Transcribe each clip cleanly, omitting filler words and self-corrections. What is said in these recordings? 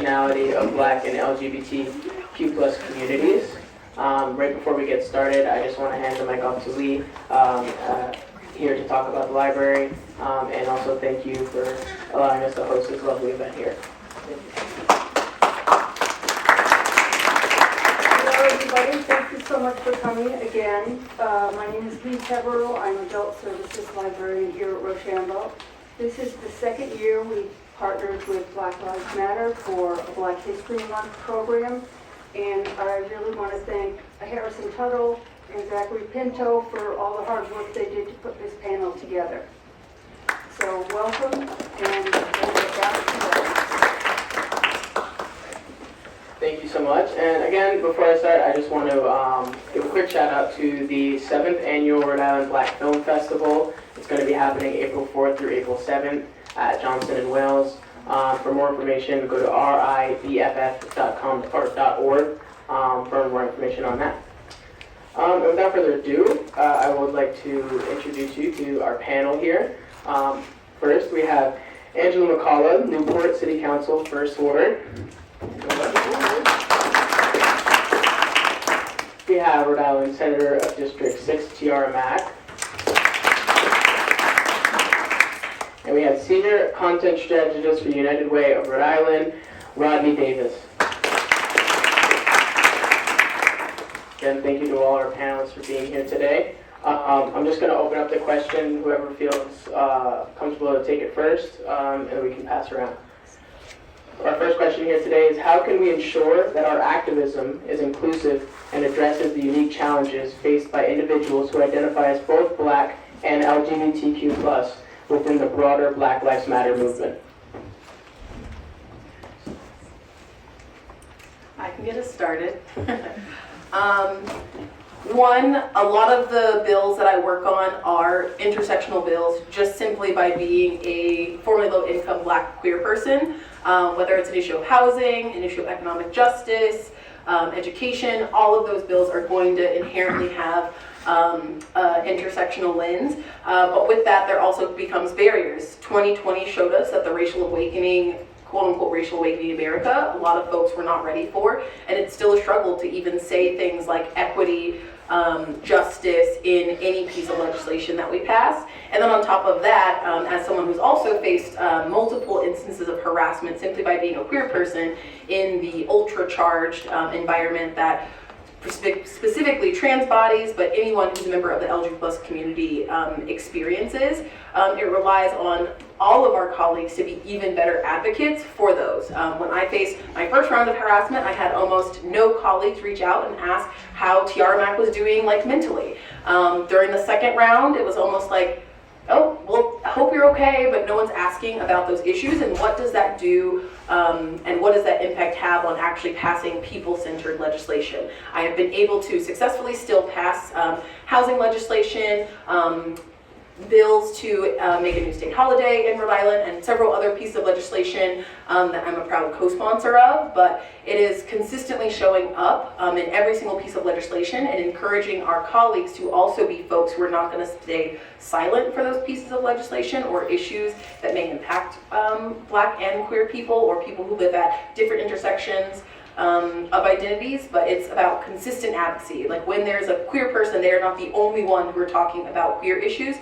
intersectionality of Black and LGBTQ plus communities. Right before we get started, I just want to hand the mic off to Lee here to talk about the library, and also thank you for allowing us to host this lovely event here. Hello everybody, thank you so much for coming again. My name is Lee Teverell. I'm Adult Services Librarian here at Rochambeau. This is the second year we've partnered with Black Lives Matter for a Black History Month program. And I really want to thank Harrison Tuttle and Zachary Pinto for all the hard work they did to put this panel together. So welcome, and Thank you so much. And again, before I start, I just want to give a quick shout out to the 7th Annual Rhode Island Black Film Festival. It's going to be happening April 4th through April 7th at Johnson & Wales. For more information, go to ribaff.org for more information on that. And without further ado, I would like to introduce you to our panel here. First, we have Angela McCullough, Newport City Council, First Ward. We have Rhode Island Senator of District 6, Tiara Mack. And we have Senior Content Strategist for United Way of Rhode Island, Rodney Davis. Again, thank you to all our panelists for being here today. I'm just going to open up the question, whoever feels comfortable to take it first, and we can pass around. Our first question here today is, how can we ensure that our activism is inclusive and addresses the unique challenges faced by individuals who identify as both Black and LGBTQ+ within the broader Black Lives Matter movement? I can get us started. One, a lot of the bills that I work on are intersectional bills, just simply by being a formerly low-income Black queer person, whether it's an issue of housing, an issue of economic justice, education. All of those bills are going to inherently have intersectional lens, but with that there also becomes barriers. 2020 showed us that the racial awakening, quote-unquote racial awakening in America, a lot of folks were not ready for, and it's still a struggle to even say things like equity, justice in any piece of legislation that we pass. And then on top of that, as someone who's also faced multiple instances of harassment simply by being a queer person in the ultra-charged environment that specifically trans bodies, but anyone who's a member of the LGBT+ community experiences, it relies on all of our colleagues to be even better advocates for those. When I faced my first round of harassment, I had almost no colleagues reach out and ask how Tiara Mack was doing, like mentally. During the second round, it was almost like, oh, well, I hope you're okay, but no one's asking about those issues and what does that do, and what does that impact have on actually passing people-centered legislation. I have been able to successfully still pass housing legislation, bills to make a new state holiday in Rhode Island, and several other pieces of legislation that I'm a proud co-sponsor of, but it is consistently showing up in every single piece of legislation and encouraging our colleagues to also be folks who are not going to stay silent for those pieces of legislation or issues that may impact Black and queer people or people who live at different intersections of identities, but it's about consistent advocacy. Like when there's a queer person, they are not the only one who are talking about queer issues.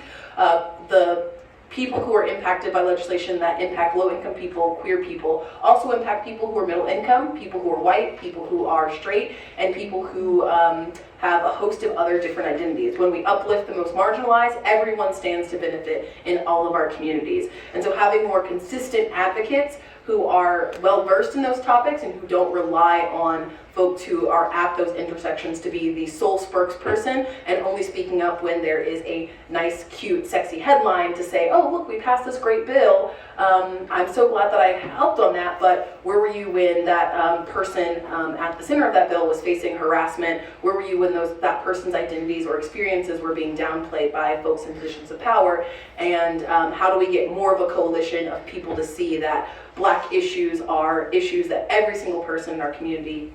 The people who are impacted by legislation that impact low-income people, queer people, also impact people who are middle income, people who are white, people who are straight, and people who have a host of other different identities. When we uplift the most marginalized, everyone stands to benefit in all of our communities. And so having more consistent advocates who are well-versed in those topics and who don't rely on folks who are at those intersections to be the sole spokesperson and only speaking up when there is a nice, cute, sexy headline to say, oh, look, we passed this great bill. I'm so glad that I helped on that, but where were you when that person at the center of that bill was facing harassment? Where were you when that person's identities or experiences were being downplayed by folks in positions of power? And how do we get more of a coalition of people to see that Black issues are issues that every single person in our community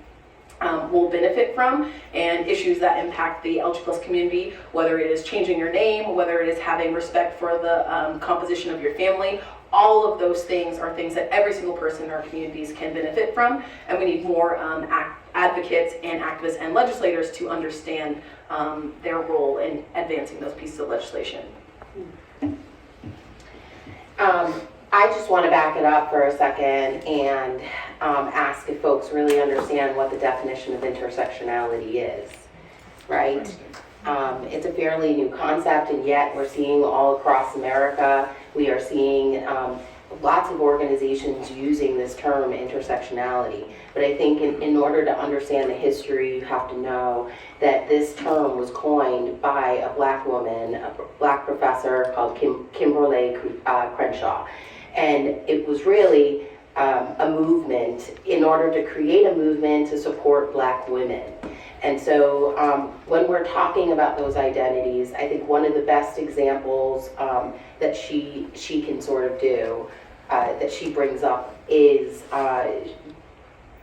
will benefit from, and issues that impact the LGBT+ community, whether it is changing your name, whether it is having respect for the composition of your family, all of those things are things that every single person in our communities can benefit from, and we need more advocates and activists and legislators to understand their role in advancing those pieces of legislation. I just want to back it up for a second and ask if folks really understand what the definition of intersectionality is, right? It's a fairly new concept, and yet we're seeing all across America, we are seeing lots of organizations using this term intersectionality. But I think in order to understand the history, you have to know that this term was coined by a black woman, a black professor called Kimberly Crenshaw. And it was really a movement in order to create a movement to support black women. And so when we're talking about those identities, I think one of the best examples that she can sort of do, that she brings up, is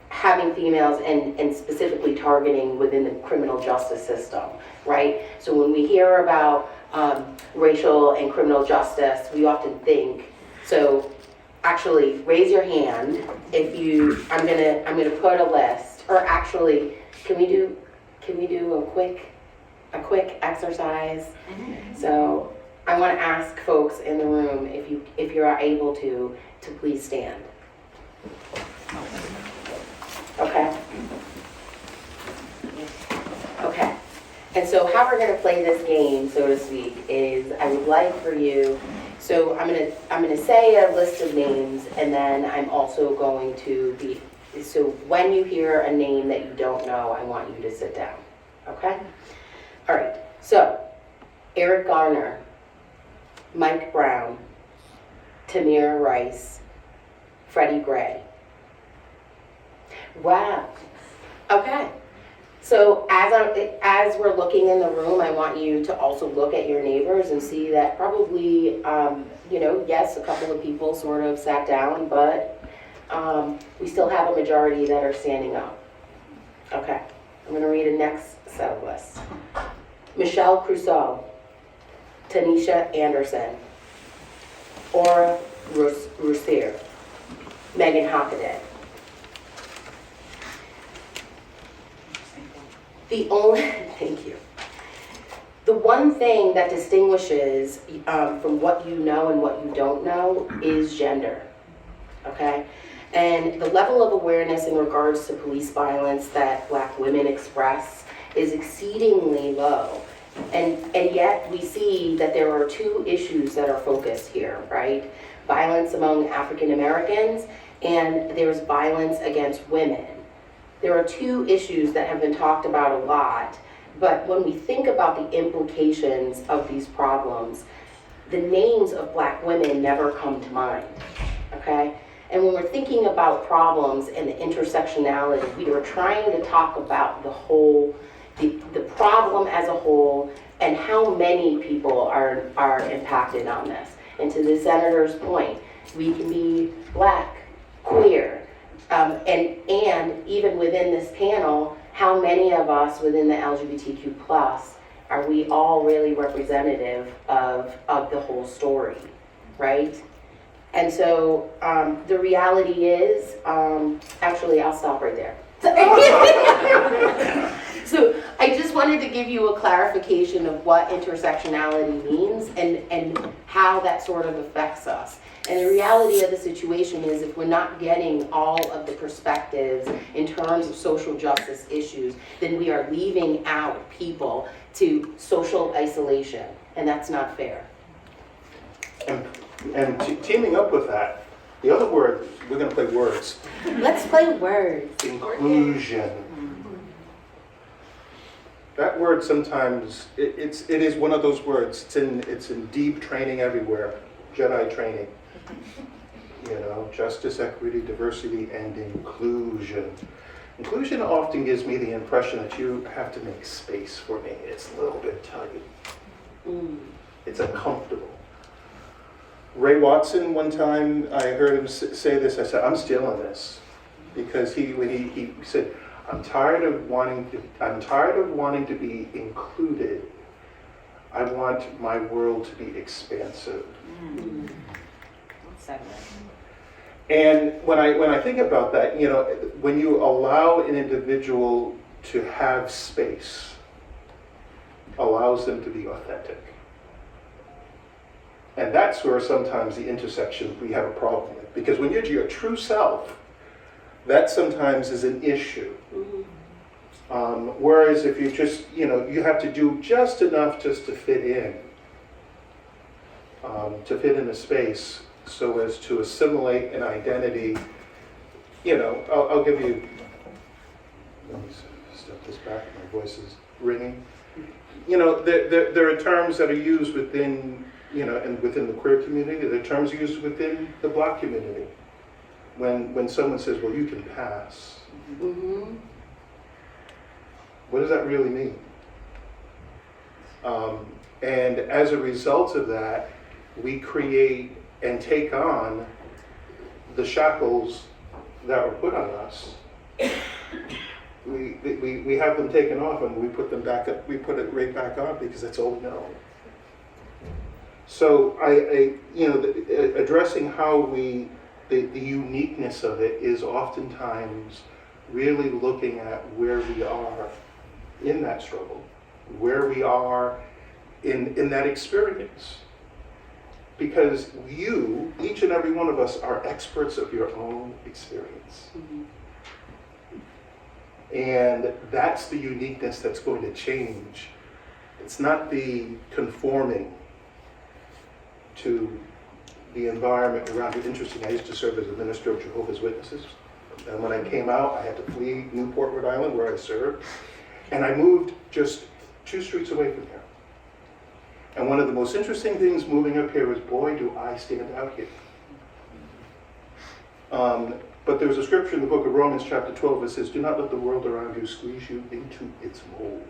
having females and specifically targeting within the criminal justice system, right? So when we hear about racial and criminal justice, we often think, so actually raise your hand if you, I'm gonna put a list, or actually, can we do a quick exercise? So I want to ask folks in the room if you are able to please stand. Okay. Okay. And so how we're going to play this game, so to speak, is I would like for you, so I'm going to say a list of names, and then I'm also going to be, so when you hear a name that you don't know, I want you to sit down. Okay? All right. So Eric Garner, Mike Brown, Tamir Rice, Freddie Gray. Wow. Okay. So as we're looking in the room, I want you to also look at your neighbors and see that probably, yes, a couple of people sort of sat down, but we still have a majority that are standing up. Okay. I'm going to read the next set of lists. Michelle Crusoe, Tanisha Anderson, Aura Roussier, Megan Hockaday. Thank you. The one thing that distinguishes from what you know and what you don't know is gender, okay? And the level of awareness in regards to police violence that black women express is exceedingly low. And yet we see that there are two issues that are focused here, right? Violence among African Americans, and there's violence against women. There are two issues that have been talked about a lot, but when we think about the implications of these problems, the names of black women never come to mind, okay? And when we're thinking about problems and the intersectionality, we are trying to talk about the whole, the problem as a whole, and how many people are impacted on this. And to the senator's point, we can be black, queer, and even within this panel, how many of us within the LGBTQ+ are we all really representative of the whole story, right? And so the reality is, actually I'll stop right there. So I just wanted to give you a clarification of what intersectionality means and how that sort of affects us. And the reality of the situation is, if we're not getting all of the perspectives in terms of social justice issues, then we are leaving out people to social isolation, and that's not fair. And teaming up with that, the other word, we're going to play words. Let's play words. Inclusion. That word sometimes, it is one of those words. It's in deep training everywhere, Jedi training. Justice, equity, diversity, and inclusion. Inclusion often gives me the impression that you have to make space for me. It's a little bit tight. It's uncomfortable. Ray Watson, one time I heard him say this, I said, I'm stealing this. Because when he said, I'm tired of wanting to be included. I want my world to be expansive. segment. And when I think about that, you know, when you allow an individual to have space, allows them to be authentic. And that's where sometimes the intersection we have a problem with. Because when you're your true self, that sometimes is an issue. Whereas if you just, you know, you have to do just enough just to fit in a space so as to assimilate an identity. You know, I'll give you, let me step this back, my voice is ringing. You know, there are terms that are used within, you know, and within the queer community, there are terms used within the Black community. When someone says, well, you can pass, what does that really mean? And as a result of that, we create and take on the shackles that were put on us. We have them taken off and we put them back up, we put it right back on because that's all we know. So I you know, addressing how the uniqueness of it is oftentimes really looking at where we are in that struggle, where we are in that experience. Because you, each and every one of us, are experts of your own experience. And that's the uniqueness that's going to change. It's not the conforming to the environment around you. Interesting, I used to serve as a minister of Jehovah's Witnesses. And when I came out, I had to flee Newport, Rhode Island, where I served. And I moved just 2 streets away from here. And one of the most interesting things moving up here was, boy, do I stand out here. But there's a scripture in the book of Romans chapter 12 that says, do not let the world around you squeeze you into its mold.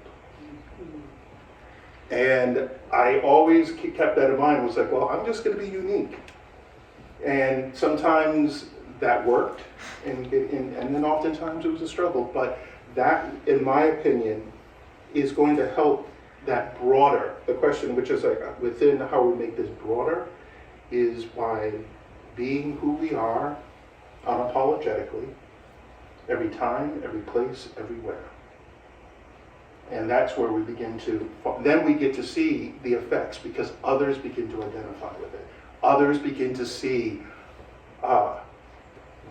And I always kept that in mind. It was like, well, I'm just going to be unique. And sometimes that worked, and then oftentimes it was a struggle. But that, in my opinion, is going to help that broader, the question which is like within how we make this broader, is by being who we are unapologetically, every time, every place, everywhere. And that's where we begin to, then we get to see the effects because others begin to identify with it. Others begin to see,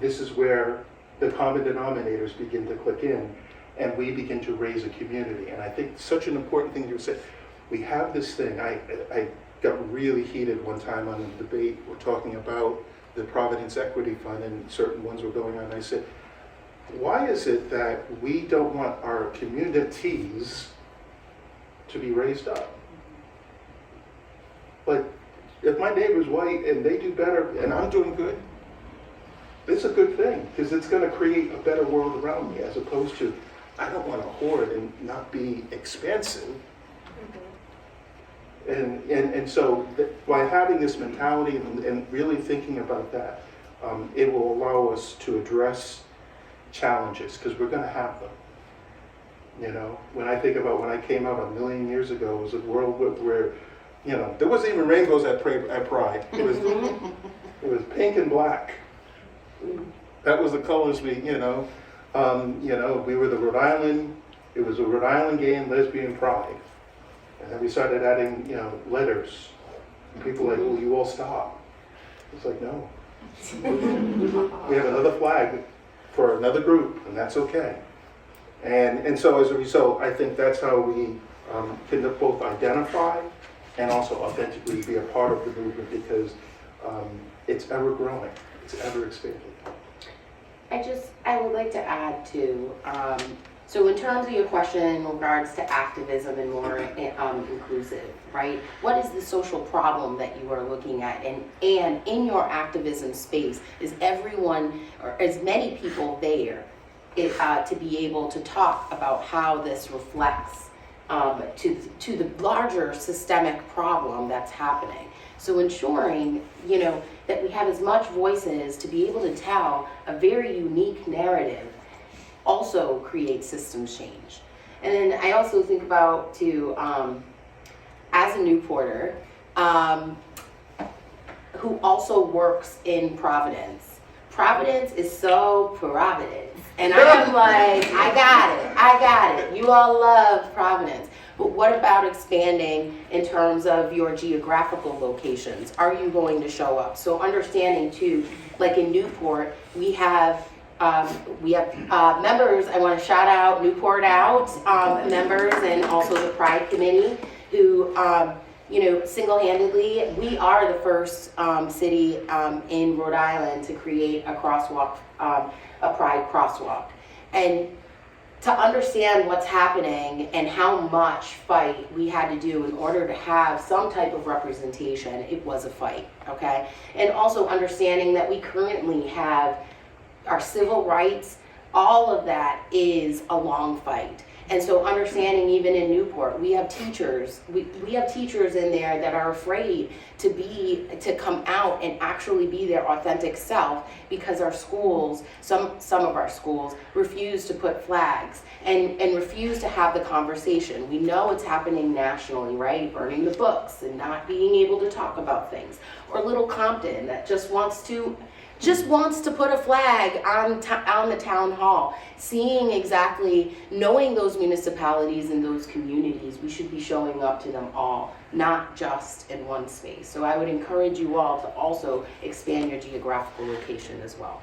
this is where the common denominators begin to click in, and we begin to raise a community. And I think such an important thing you said, we have this thing, I got really heated one time on a debate, we're talking about the Providence Equity Fund and certain ones were going on. I said, why is it that we don't want our communities to be raised up? Like, if my neighbor's white and they do better and I'm doing good, it's a good thing because it's going to create a better world around me, as opposed to, I don't want to hoard and not be expansive. And so by having this mentality and really thinking about that, it will allow us to address challenges, because we're going to have them. You know, when I think about when I came out 1,000,000 years ago, it was a world where, you know, there wasn't even rainbows at Pride. It was pink and black. That was the colors we, you know, we were the Rhode Island. It was a Rhode Island Gay and Lesbian Pride, and then we started adding, you know, letters. And people were like, will you all stop? It's like, no. We have another flag for another group, and that's okay. And so as a result, I think that's how we can both identify and also authentically be a part of the movement, because it's ever growing, it's ever expanding. I would like to add to, so in terms of your question in regards to activism and more inclusive, right? What is the social problem that you are looking at? And in your activism space, is everyone, or as many people there, to be able to talk about how this reflects to the larger systemic problem that's happening? So ensuring, you know, that we have as much voices to be able to tell a very unique narrative also creates systems change. And then I also think about too, as a Newporter, who also works in Providence. Providence is so Providence. And I'm like, I got it. You all love Providence. But what about expanding in terms of your geographical locations? Are you going to show up? So understanding too, like in Newport, we have members. I want to shout out Newport Out members and also the Pride Committee who, single-handedly, we are the first city in Rhode Island to create a crosswalk, a Pride crosswalk. And to understand what's happening and how much fight we had to do in order to have some type of representation, it was a fight, okay? And also understanding that we currently have our civil rights, all of that is a long fight. And so understanding even in Newport, we have teachers, we have teachers in there that are afraid to come out and actually be their authentic self because our schools, some of our schools refuse to put flags and refuse to have the conversation. We know it's happening nationally, right? Burning the books and not being able to talk about things. Or Little Compton that just wants to put a flag on the town hall. Seeing exactly, knowing those municipalities and those communities, we should be showing up to them all, not just in one space. So I would encourage you all to also expand your geographical location as well.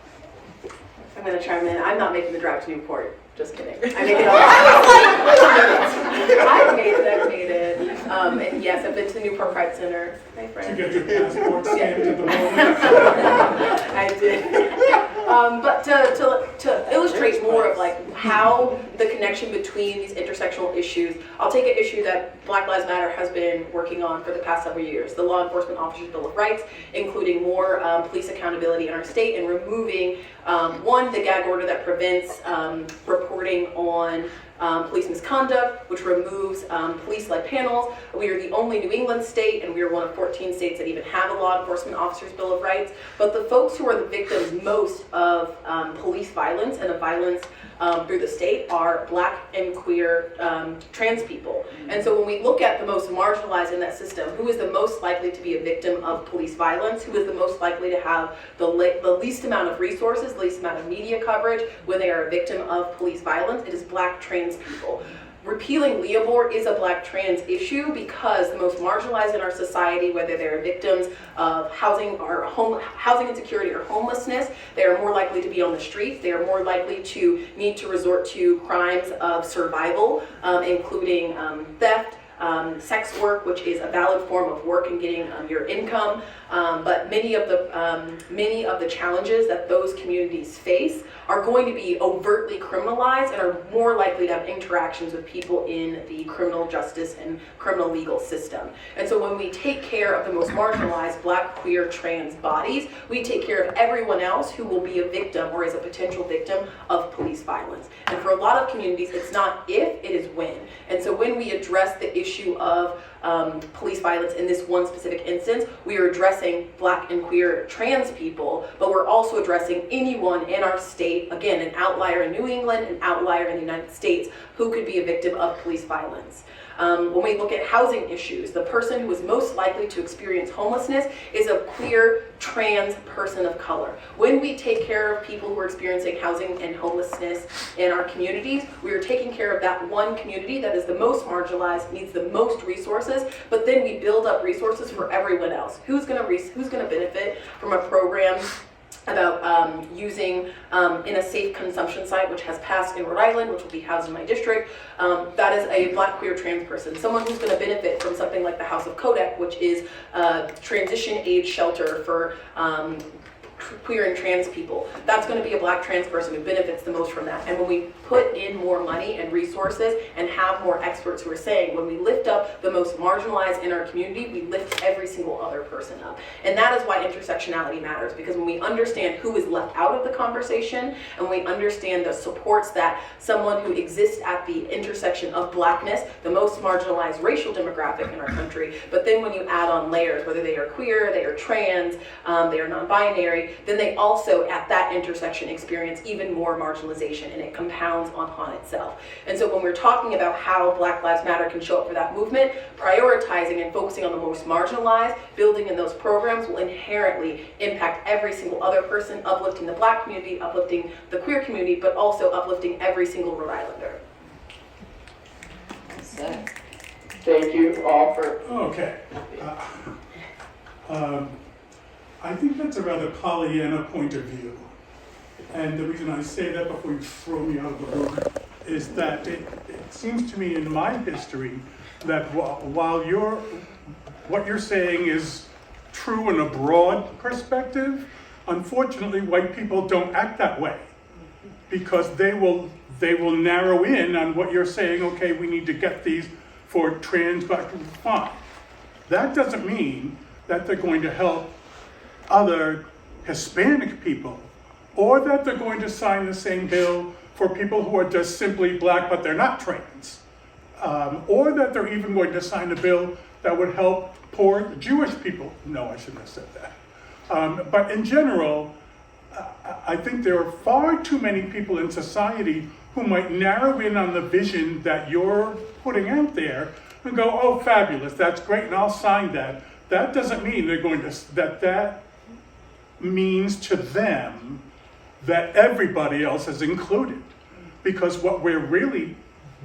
I'm going to chime in. I'm not making the drive to Newport. Just kidding. I make it all I've made it. And yes, I've been to the Newport Pride Center. Hi, friend. To get your passport stamped at the moment. I did. But to illustrate more of like how the connection between these intersectional issues, I'll take an issue that Black Lives Matter has been working on for the past several years, the Law Enforcement Officers Bill of Rights, including more police accountability in our state and removing, one, the gag order that prevents reporting on police misconduct, which removes police-led panels. We are the only New England state, and we are one of 14 states that even have a Law Enforcement Officers Bill of Rights. But the folks who are the victims most of police violence and of violence through the state are Black and queer trans people. And so when we look at the most marginalized in that system, who is the most likely to be a victim of police violence, who is the most likely to have the least amount of resources, the least amount of media coverage when they are a victim of police violence, it is Black trans people. Repealing Leobor is a Black trans issue because the most marginalized in our society, whether they're victims of housing insecurity or homelessness, they are more likely to be on the streets. They are more likely to need to resort to crimes of survival, including theft, sex work, which is a valid form of work and getting your income. But many of the challenges that those communities face are going to be overtly criminalized and are more likely to have interactions with people in the criminal justice and criminal legal system. And so when we take care of the most marginalized Black, queer, trans bodies, we take care of everyone else who will be a victim or is a potential victim of police violence. And for a lot of communities, it's not if, it is when. And so when we address the issue of police violence in this one specific instance, we are addressing Black and queer trans people, but we're also addressing anyone in our state, again, an outlier in New England, an outlier in the United States, who could be a victim of police violence. When we look at housing issues, the person who is most likely to experience homelessness is a queer, trans person of color. When we take care of people who are experiencing housing and homelessness in our communities, we are taking care of that one community that is the most marginalized, needs the most resources, but then we build up resources for everyone else. Who's going to benefit from a program about using in a safe consumption site, which has passed in Rhode Island, which will be housed in my district. That is a Black, queer, trans person, someone who's going to benefit from something like the House of Kodak, which is a transition age shelter for queer and trans people. That's going to be a Black trans person who benefits the most from that. And when we put in more money and resources and have more experts who are saying, when we lift up the most marginalized in our community, we lift every single other person up. And that is why intersectionality matters, because when we understand who is left out of the conversation and we understand the supports that someone who exists at the intersection of Blackness, the most marginalized racial demographic in our country, but then when you add on layers, whether they are queer, they are trans, they are non-binary, then they also at that intersection experience even more marginalization, and it compounds on itself. And so when we're talking about how Black Lives Matter can show up for that movement, prioritizing and focusing on the most marginalized, building in those programs will inherently impact every single other person, uplifting the Black community, uplifting the queer community, but also uplifting every single Rhode Islander. Thank you all for. Okay. I think that's a rather Pollyanna point of view. And the reason I say that before you throw me out of the room is that it seems to me in my history that while what you're saying is true in a broad perspective, unfortunately white people don't act that way, because they will narrow in on what you're saying. Okay, we need to get these for trans Black people. Fine. That doesn't mean that they're going to help other Hispanic people, or that they're going to sign the same bill for people who are just simply Black but they're not trans, or that they're even going to sign a bill that would help poor Jewish people. No, I shouldn't have said that. But in general, I think there are far too many people in society who might narrow in on the vision that you're putting out there and go, oh, fabulous, that's great, and I'll sign that. That doesn't mean they're going to, that means to them that everybody else is included. Because what we're really,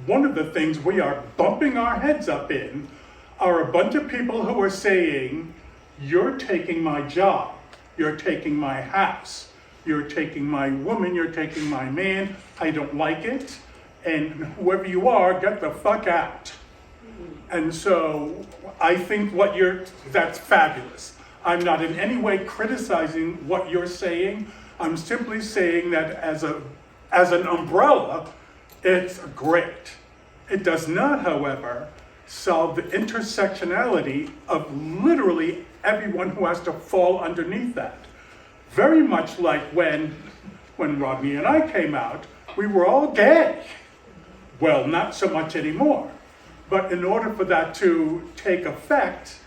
one of the things we are bumping our heads up in are a bunch of people who are saying, you're taking my job, you're taking my house, you're taking my woman, you're taking my man, I don't like it, and whoever you are, get the fuck out. And so I think that's fabulous. I'm not in any way criticizing what you're saying. I'm simply saying that as an umbrella, it's great. It does not, however, solve the intersectionality of literally everyone who has to fall underneath that. Very much like when Rodney and I came out, we were all gay. Well, not so much anymore. But in order for that to take effect,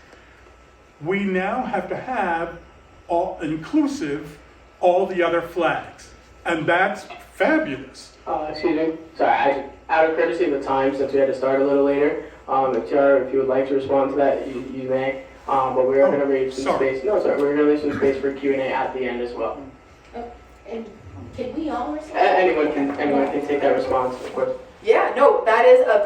we now have to have all inclusive all the other flags. And that's fabulous. Excuse me. Sorry, out of courtesy of the time, since we had to start a little later, if you would like to respond to that, you may. But we are going to leave some space. No, sorry, we're going to leave some space for Q&A at the end as well. And can we all respond? Anyone can take that response, of course. Yeah, no, that is a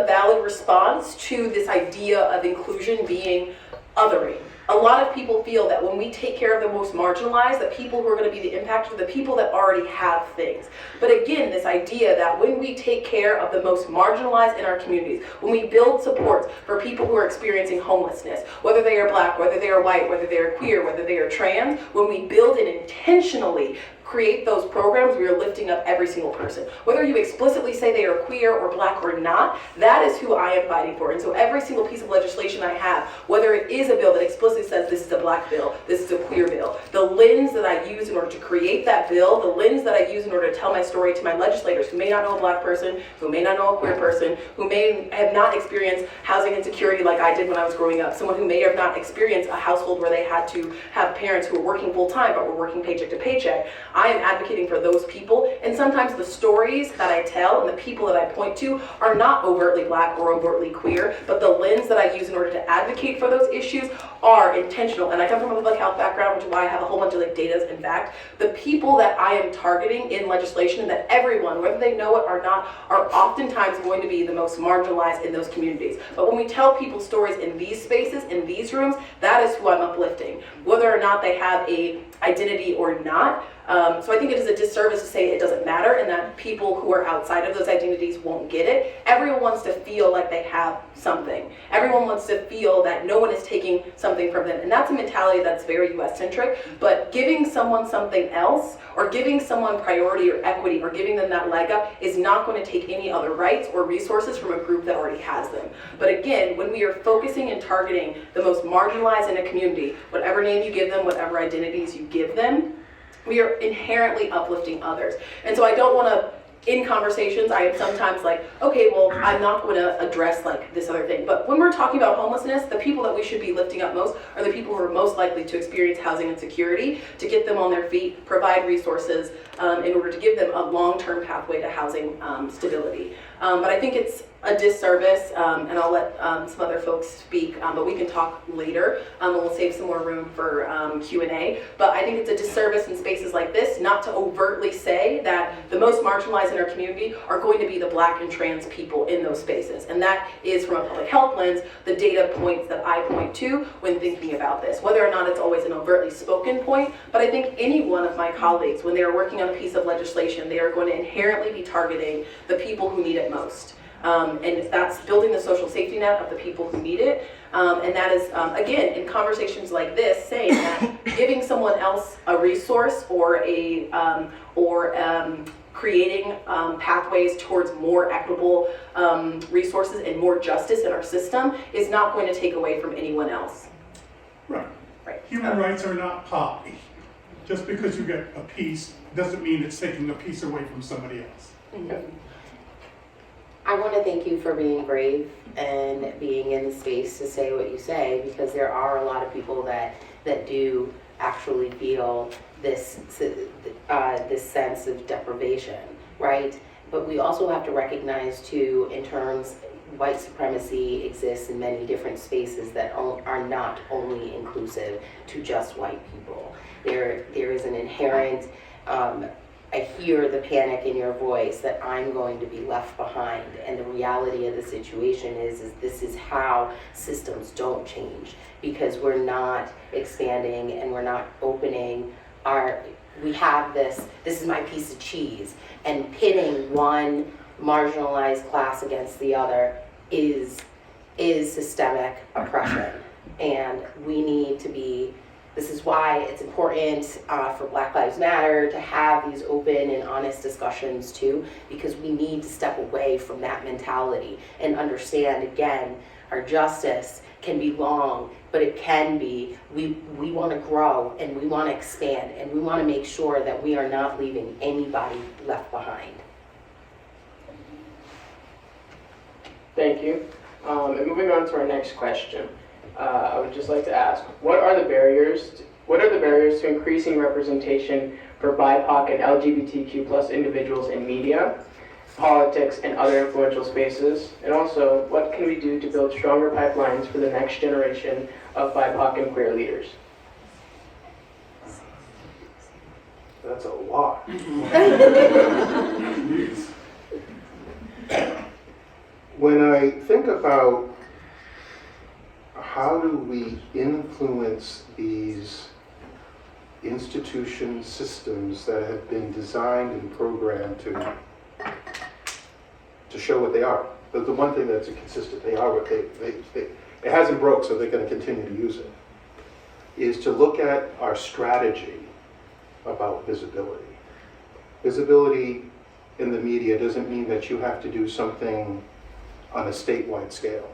valid response to this idea of inclusion being othering. A lot of people feel that when we take care of the most marginalized, the people who are going to be the impacted are the people that already have things. But again, this idea that when we take care of the most marginalized in our communities, when we build supports for people who are experiencing homelessness, whether they are Black, whether they are white, whether they are queer, whether they are trans, when we build and intentionally create those programs, we are lifting up every single person. Whether you explicitly say they are queer or Black or not, that is who I am fighting for. And so every single piece of legislation I have, whether it is a bill that explicitly says this is a Black bill, this is a queer bill, the lens that I use in order to create that bill, the lens that I use in order to tell my story to my legislators who may not know a Black person, who may not know a queer person, who may have not experienced housing insecurity like I did when I was growing up, someone who may have not experienced a household where they had to have parents who were working full time but were working paycheck to paycheck. I am advocating for those people, and sometimes the stories that I tell and the people that I point to are not overtly Black or overtly queer, but the lens that I use in order to advocate for those issues are intentional. And I come from a public health background, which is why I have a whole bunch of data and fact. The people that I am targeting in legislation, and that everyone, whether they know it or not, are oftentimes going to be the most marginalized in those communities. But when we tell people stories in these spaces, in these rooms, that is who I'm uplifting, whether or not they have a identity or not. So I think it is a disservice to say it doesn't matter and that people who are outside of those identities won't get it. Everyone wants to feel like they have something. Everyone wants to feel that no one is taking something from them. And that's a mentality that's very US-centric, but giving someone something else or giving someone priority or equity or giving them that leg up is not going to take any other rights or resources from a group that already has them. But again, when we are focusing and targeting the most marginalized in a community, whatever name you give them, whatever identities you give them, we are inherently uplifting others. And so I don't want to in conversations, I am sometimes like, okay, well, I'm not going to address like this other thing. But when we're talking about homelessness, the people that we should be lifting up most are the people who are most likely to experience housing insecurity, to get them on their feet, provide resources in order to give them a long-term pathway to housing stability. But I think it's a disservice, and I'll let some other folks speak, but we can talk later, and we'll save some more room for Q&A. But I think it's a disservice in spaces like this not to overtly say that the most marginalized in our community are going to be the Black and trans people in those spaces. And that is, from a public health lens, the data points that I point to when thinking about this. Whether or not it's always an overtly spoken point, but I think any one of my colleagues, when they are working on a piece of legislation, they are going to inherently be targeting the people who need it most. And that's building the social safety net of the people who need it. And that is, again, in conversations like this, saying that giving someone else a resource or creating pathways towards more equitable resources and more justice in our system is not going to take away from anyone else. Right. Right. Human rights are not pie. Just because you get a piece doesn't mean it's taking a piece away from somebody else. I want to thank you for being brave and being in the space to say what you say, because there are a lot of people that do actually feel this sense of deprivation, right? But we also have to recognize too, in terms, white supremacy exists in many different spaces that are not only inclusive to just white people. There is an inherent I hear the panic in your voice that I'm going to be left behind, and the reality of the situation is this is how systems don't change, because we're not expanding and we're not opening we have this is my piece of cheese, and pitting one marginalized class against the other is systemic oppression, and we need to be. This is why it's important for Black Lives Matter to have these open and honest discussions too, because we need to step away from that mentality and understand, again, our justice can be long, but it can be, we want to grow and we want to expand, and we want to make sure that we are not leaving anybody left behind. Thank you. And moving on to our next question. I would just like to ask, what are the barriers to increasing representation for BIPOC and LGBTQ+ individuals in media, politics, and other influential spaces? And also, what can we do to build stronger pipelines for the next generation of BIPOC and queer leaders? That's a lot. When I think about how do we influence these institutions, systems that have been designed and programmed to show what they are. But the one thing that's consistent, they are what they it hasn't broke, so they're going to continue to use it, is to look at our strategy about visibility. Visibility in the media doesn't mean that you have to do something on a statewide scale.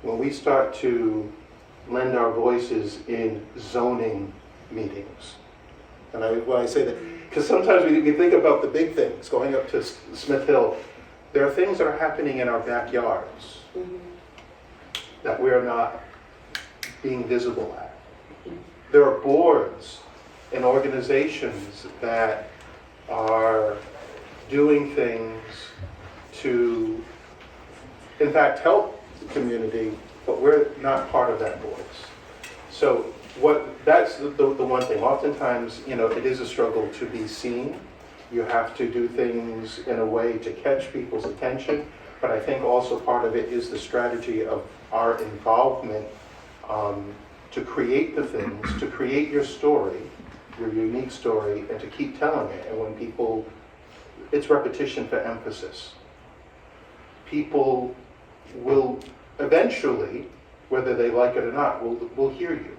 When we start to lend our voices in zoning meetings, and when I say that, because sometimes we think about the big things, going up to Smith Hill, there are things that are happening in our backyards that we're not being visible at. There are boards and organizations that are doing things to, in fact, help the community, but we're not part of that voice. So that's the one thing. Oftentimes, it is a struggle to be seen. You have to do things in a way to catch people's attention, but I think also part of it is the strategy of our involvement to create the things, to create your story, your unique story, and to keep telling it. And when people, it's repetition for emphasis. People will eventually, whether they like it or not, will hear you.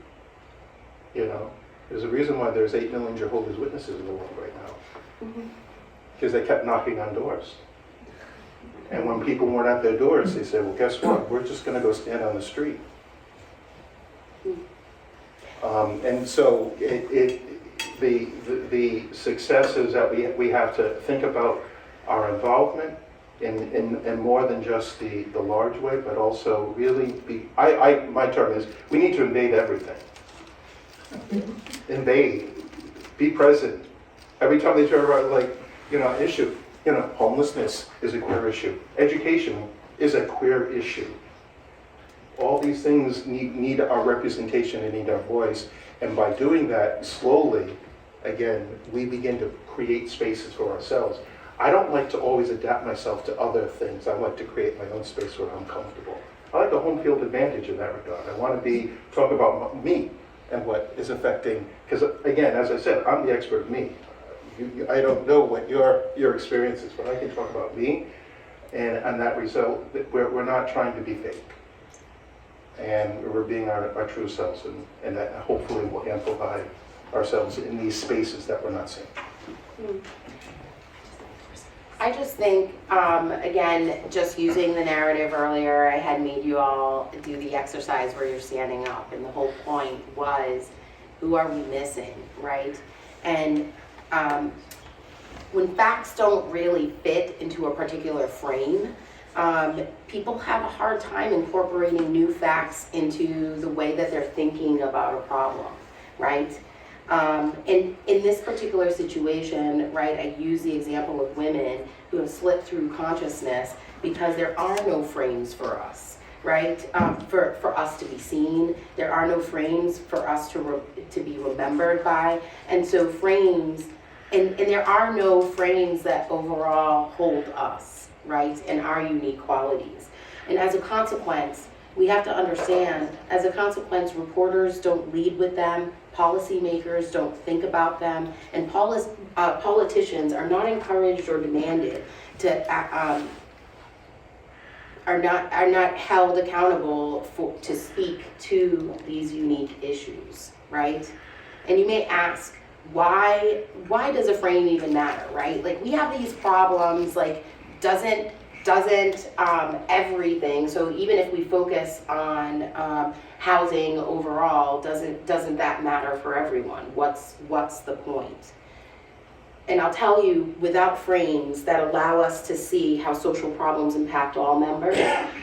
There's a reason why there's 8 million Jehovah's Witnesses in the world right now. Because they kept knocking on doors. And when people weren't at their doors, they said, well, guess what? We're just going to go stand on the street. And so the successes that we have to think about our involvement in more than just the large way, but also really my term is, we need to invade everything. Invade, be present. Every time they turn around, like, issue, homelessness is a queer issue. Education is a queer issue. All these things need our representation and need our voice. And by doing that slowly, again, we begin to create spaces for ourselves. I don't like to always adapt myself to other things. I like to create my own space where I'm comfortable. I like a home field advantage in that regard. I want to talk about me and what is affecting, because again, as I said, I'm the expert of me. I don't know what your experience is, but I can talk about me, and that result, we're not trying to be fake. And we're being our true selves, and that hopefully will amplify ourselves in these spaces that we're not seeing. I just think, again, just using the narrative earlier, I had made you all do the exercise where you're standing up, and the whole point was, who are we missing, right? And when facts don't really fit into a particular frame, people have a hard time incorporating new facts into the way that they're thinking about a problem, right? In this particular situation, right, I use the example of women who have slipped through consciousness because there are no frames for us, right? For us to be seen, there are no frames for us to be remembered by, and so frames, and there are no frames that overall hold us, right, and our unique qualities. And as a consequence, we have to understand, as a consequence, reporters don't lead with them, policymakers don't think about them, and politicians are not encouraged or demanded to, are not held accountable to speak to these unique issues, right? And you may ask, why does a frame even matter, right? Like, we have these problems, like, doesn't everything, so even if we focus on housing overall, doesn't that matter for everyone? What's the point? And I'll tell you, without frames that allow us to see how social problems impact all members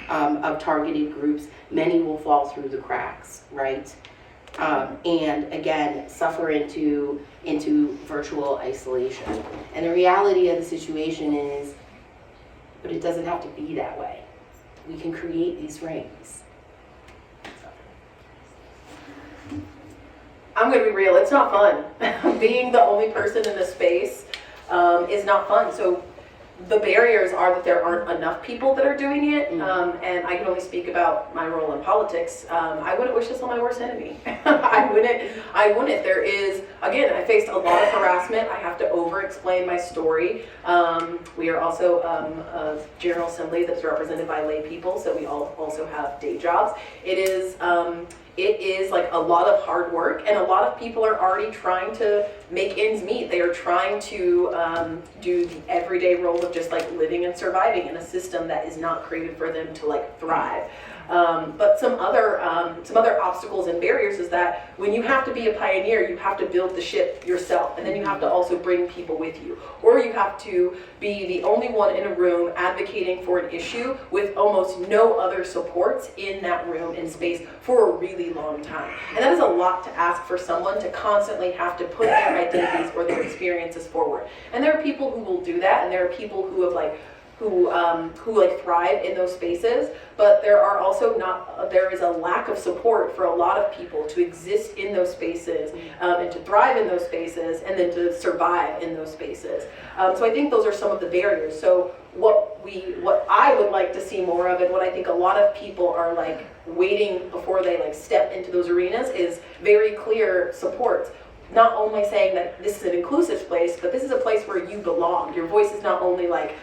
of targeted groups, many will fall through the cracks, right? And again, suffer into virtual isolation. And the reality of the situation is, but it doesn't have to be that way. We can create these frames. I'm gonna be real, it's not fun. Being the only person in the space is not fun. So the barriers are that there aren't enough people that are doing it, and I can only speak about my role in politics. I wouldn't wish this on my worst enemy. I wouldn't. There is, again, I faced a lot of harassment. I have to over-explain my story. We are also a General Assembly that's represented by lay people, so we all also have day jobs. It is like a lot of hard work, and a lot of people are already trying to make ends meet. They are trying to do the everyday role of just like living and surviving in a system that is not created for them to like thrive. But some other obstacles and barriers is that when you have to be a pioneer, you have to build the ship yourself, and then you have to also bring people with you. Or you have to be the only one in a room advocating for an issue with almost no other supports in that room and space for a really long time. And that is a lot to ask for someone to constantly have to put their identities or their experiences forward. And there are people who will do that, and there are people who have who thrive in those spaces, but there is a lack of support for a lot of people to exist in those spaces and to thrive in those spaces and then to survive in those spaces. So I think those are some of the barriers. So what I would like to see more of, and what I think a lot of people are like waiting before they like step into those arenas, is very clear support. Not only saying that this is an inclusive place, but this is a place where you belong. Your voice is not only like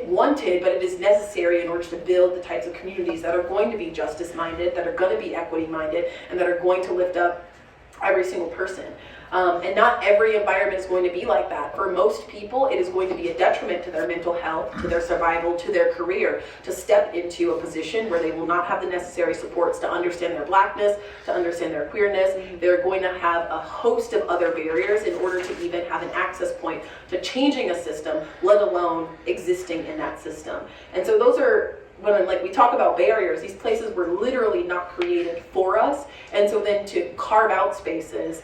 wanted, but it is necessary in order to build the types of communities that are going to be justice-minded, that are going to be equity-minded, and that are going to lift up every single person. And not every environment is going to be like that. For most people, it is going to be a detriment to their mental health, to their survival, to their career, to step into a position where they will not have the necessary supports to understand their blackness, to understand their queerness. They're going to have a host of other barriers in order to even have an access point to changing a system, let alone existing in that system. And so those are, when we talk about barriers, these places were literally not created for us. And so then to carve out spaces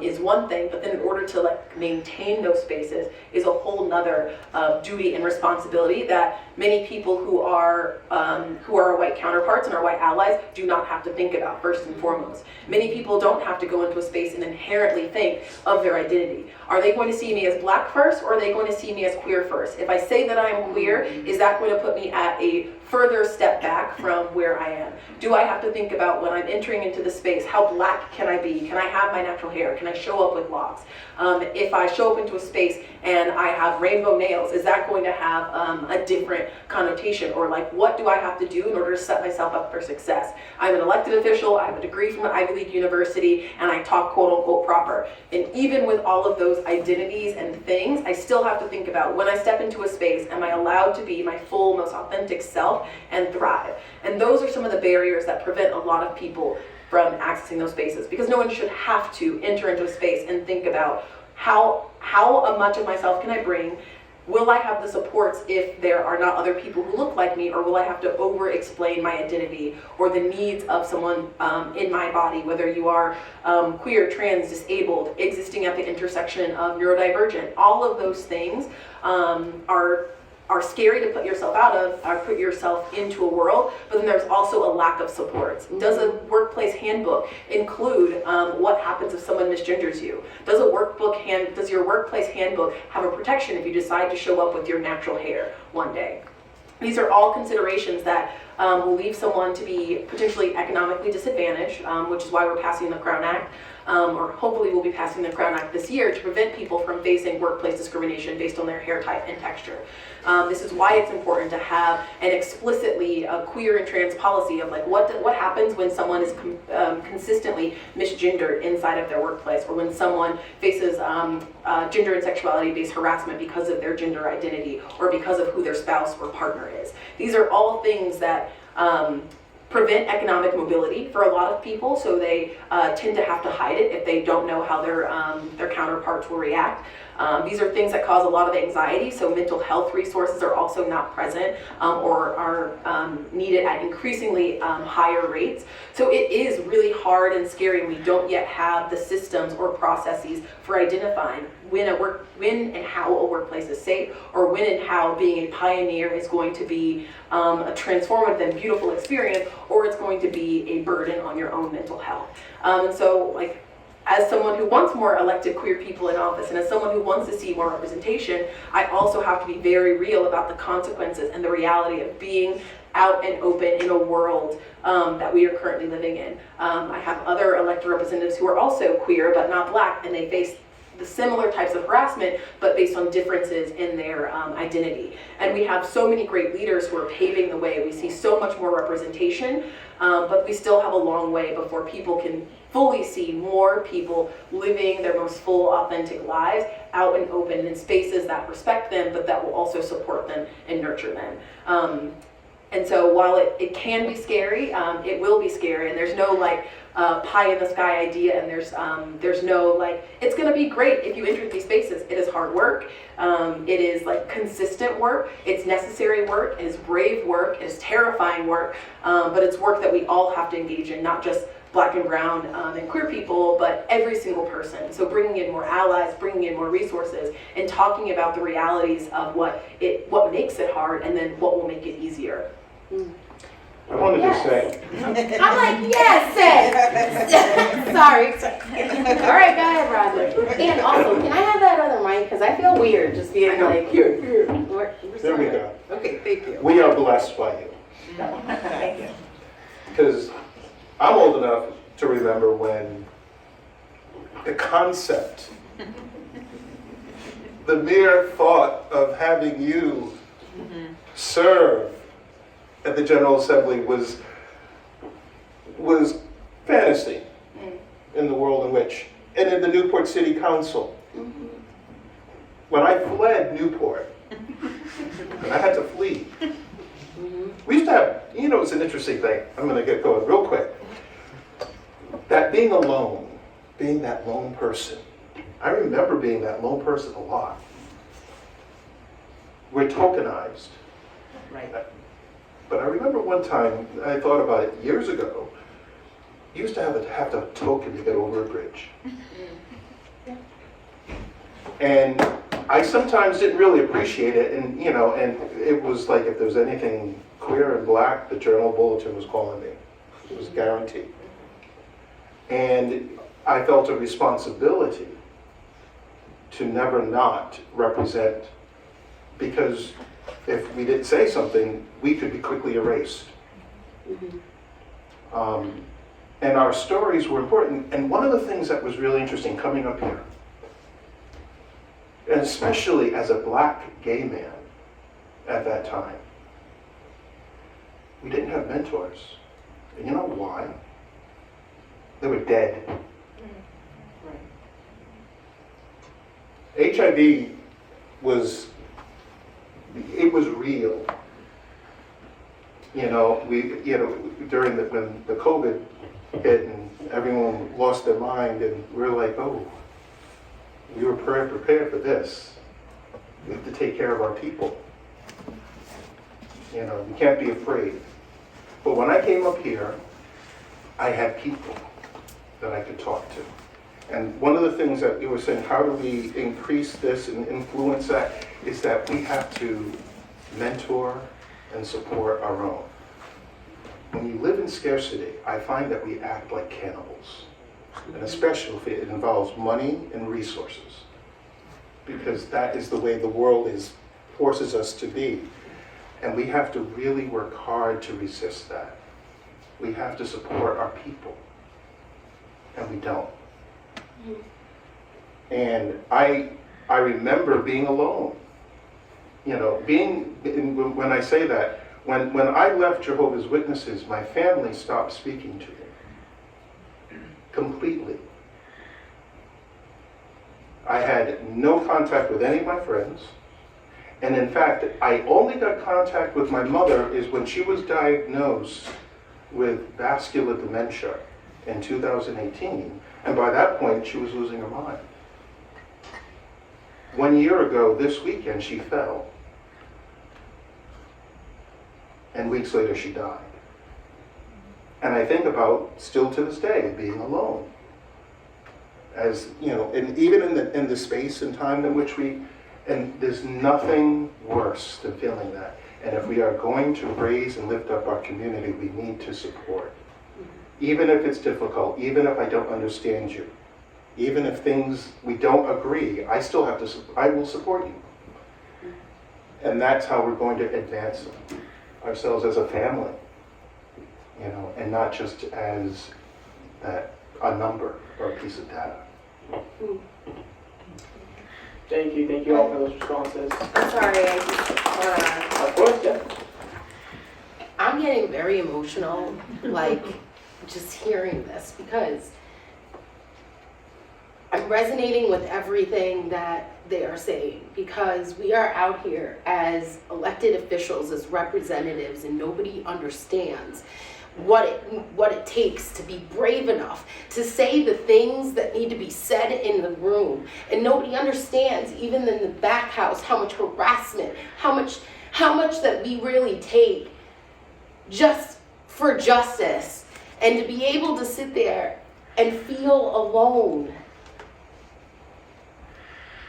is one thing, but then in order to maintain those spaces is a whole nother duty and responsibility that many people who are our white counterparts and our white allies do not have to think about first and foremost. Many people don't have to go into a space and inherently think of their identity. Are they going to see me as black first, or are they going to see me as queer first? If I say that I am queer, is that going to put me at a further step back from where I am? Do I have to think about when I'm entering into the space, how black can I be? Can I have my natural hair? Can I show up with locks? If I show up into a space and I have rainbow nails, is that going to have a different connotation? Or what do I have to do in order to set myself up for success? I'm an elected official, I have a degree from an Ivy League university, and I talk quote unquote proper. And even with all of those identities and things, I still have to think about when I step into a space, am I allowed to be my full, most authentic self and thrive? And those are some of the barriers that prevent a lot of people from accessing those spaces, because no one should have to enter into a space and think about how much of myself can I bring? Will I have the supports if there are not other people who look like me, or will I have to over-explain my identity or the needs of someone in my body, whether you are queer, trans, disabled, existing at the intersection of neurodivergent? All of those things are scary to put yourself out of, or put yourself into a world, but then there's also a lack of supports. Does a workplace handbook include what happens if someone misgenders you? Does your workplace handbook have a protection if you decide to show up with your natural hair one day? These are all considerations that will leave someone to be potentially economically disadvantaged, which is why we're passing the Crown Act, or hopefully we'll be passing the Crown Act this year to prevent people from facing workplace discrimination based on their hair type and texture. This is why it's important to have an explicitly queer and trans policy of what happens when someone is consistently misgendered inside of their workplace, or when someone faces gender and sexuality based harassment because of their gender identity or because of who their spouse or partner is. These are all things that prevent economic mobility for a lot of people, so they tend to have to hide it if they don't know how their counterparts will react. These are things that cause a lot of anxiety, so mental health resources are also not present or are needed at increasingly higher rates. So it is really hard and scary, and we don't yet have the systems or processes for identifying when and how a workplace is safe, or when and how being a pioneer is going to be a transformative and beautiful experience, or it's going to be a burden on your own mental health. And so, as someone who wants more elected queer people in office, and as someone who wants to see more representation, I also have to be very real about the consequences and the reality of being out and open in a world that we are currently living in. I have other elected representatives who are also queer but not black, and they face the similar types of harassment, but based on differences in their identity. And we have so many great leaders who are paving the way. We see so much more representation, but we still have a long way before people can fully see more people living their most full, authentic lives out and open in spaces that respect them, but that will also support them and nurture them. And so while it can be scary, it will be scary, and there's no pie in the sky idea, and there's no it's gonna be great if you enter these spaces. It is hard work, it is consistent work, it's necessary work, it is brave work, it is terrifying work, but it's work that we all have to engage in, not just Black and brown and queer people, but every single person. So bringing in more allies, bringing in more resources, and talking about the realities of what makes it hard, and then what will make it easier. I wanted to say, I'm yes, say. Sorry. All right, go ahead, Roger. And also, can I have that other mic? Because I feel weird just being here. there we go. Okay, thank you. We are blessed by you. Thank you. Because I'm old enough to remember when the concept, the mere thought of having you serve at the General Assembly was fantasy in the world in which and in the Newport City Council. When I fled Newport, and I had to flee, we used to have, it's an interesting thing. I'm going to get going real quick. That being alone, being that lone person, I remember being that lone person a lot. We're tokenized. Right. But I remember one time, I thought about it years ago, you used to have to token to get over a bridge. And I sometimes didn't really appreciate it, and it was like if there was anything queer and black, the Journal Bulletin was calling me. It was guaranteed. And I felt a responsibility to never not represent, because if we didn't say something, we could be quickly erased. And our stories were important. And one of the things that was really interesting coming up here, and especially as a black gay man at that time, we didn't have mentors. And you know why? They were dead. HIV was real. During when the COVID hit and everyone lost their mind, and we're like, oh, we were prepared for this. We have to take care of our people. We can't be afraid. But when I came up here, I had people that I could talk to. And one of the things that you were saying, how do we increase this and influence that, is that we have to mentor and support our own. When you live in scarcity, I find that we act like cannibals. And especially if it involves money and resources. Because that is the way the world forces us to be. And we have to really work hard to resist that. We have to support our people. And we don't. And I remember being alone. When I say that, when I left Jehovah's Witnesses, my family stopped speaking to me. Completely. I had no contact with any of my friends. And in fact, I only got contact with my mother is when she was diagnosed with vascular dementia in 2018. And by that point, she was losing her mind. 1 year ago, this weekend, she fell. And weeks later, she died. And I think about, still to this day, being alone. As, and even in the space and time in which and there's nothing worse than feeling that. And if we are going to raise and lift up our community, we need to support. Even if it's difficult, even if I don't understand you, even if we don't agree, I will support you. And that's how we're going to advance ourselves as a family, and not just as a number or a piece of data. Thank you all for those responses. I'm sorry, I just Of course, yeah. I'm getting very emotional, just hearing this, because I'm resonating with everything that they are saying, because we are out here as elected officials, as representatives, and nobody understands what it takes to be brave enough to say the things that need to be said in the room. And nobody understands, even in the back house, how much harassment, how much that we really take just for justice. And to be able to sit there and feel alone.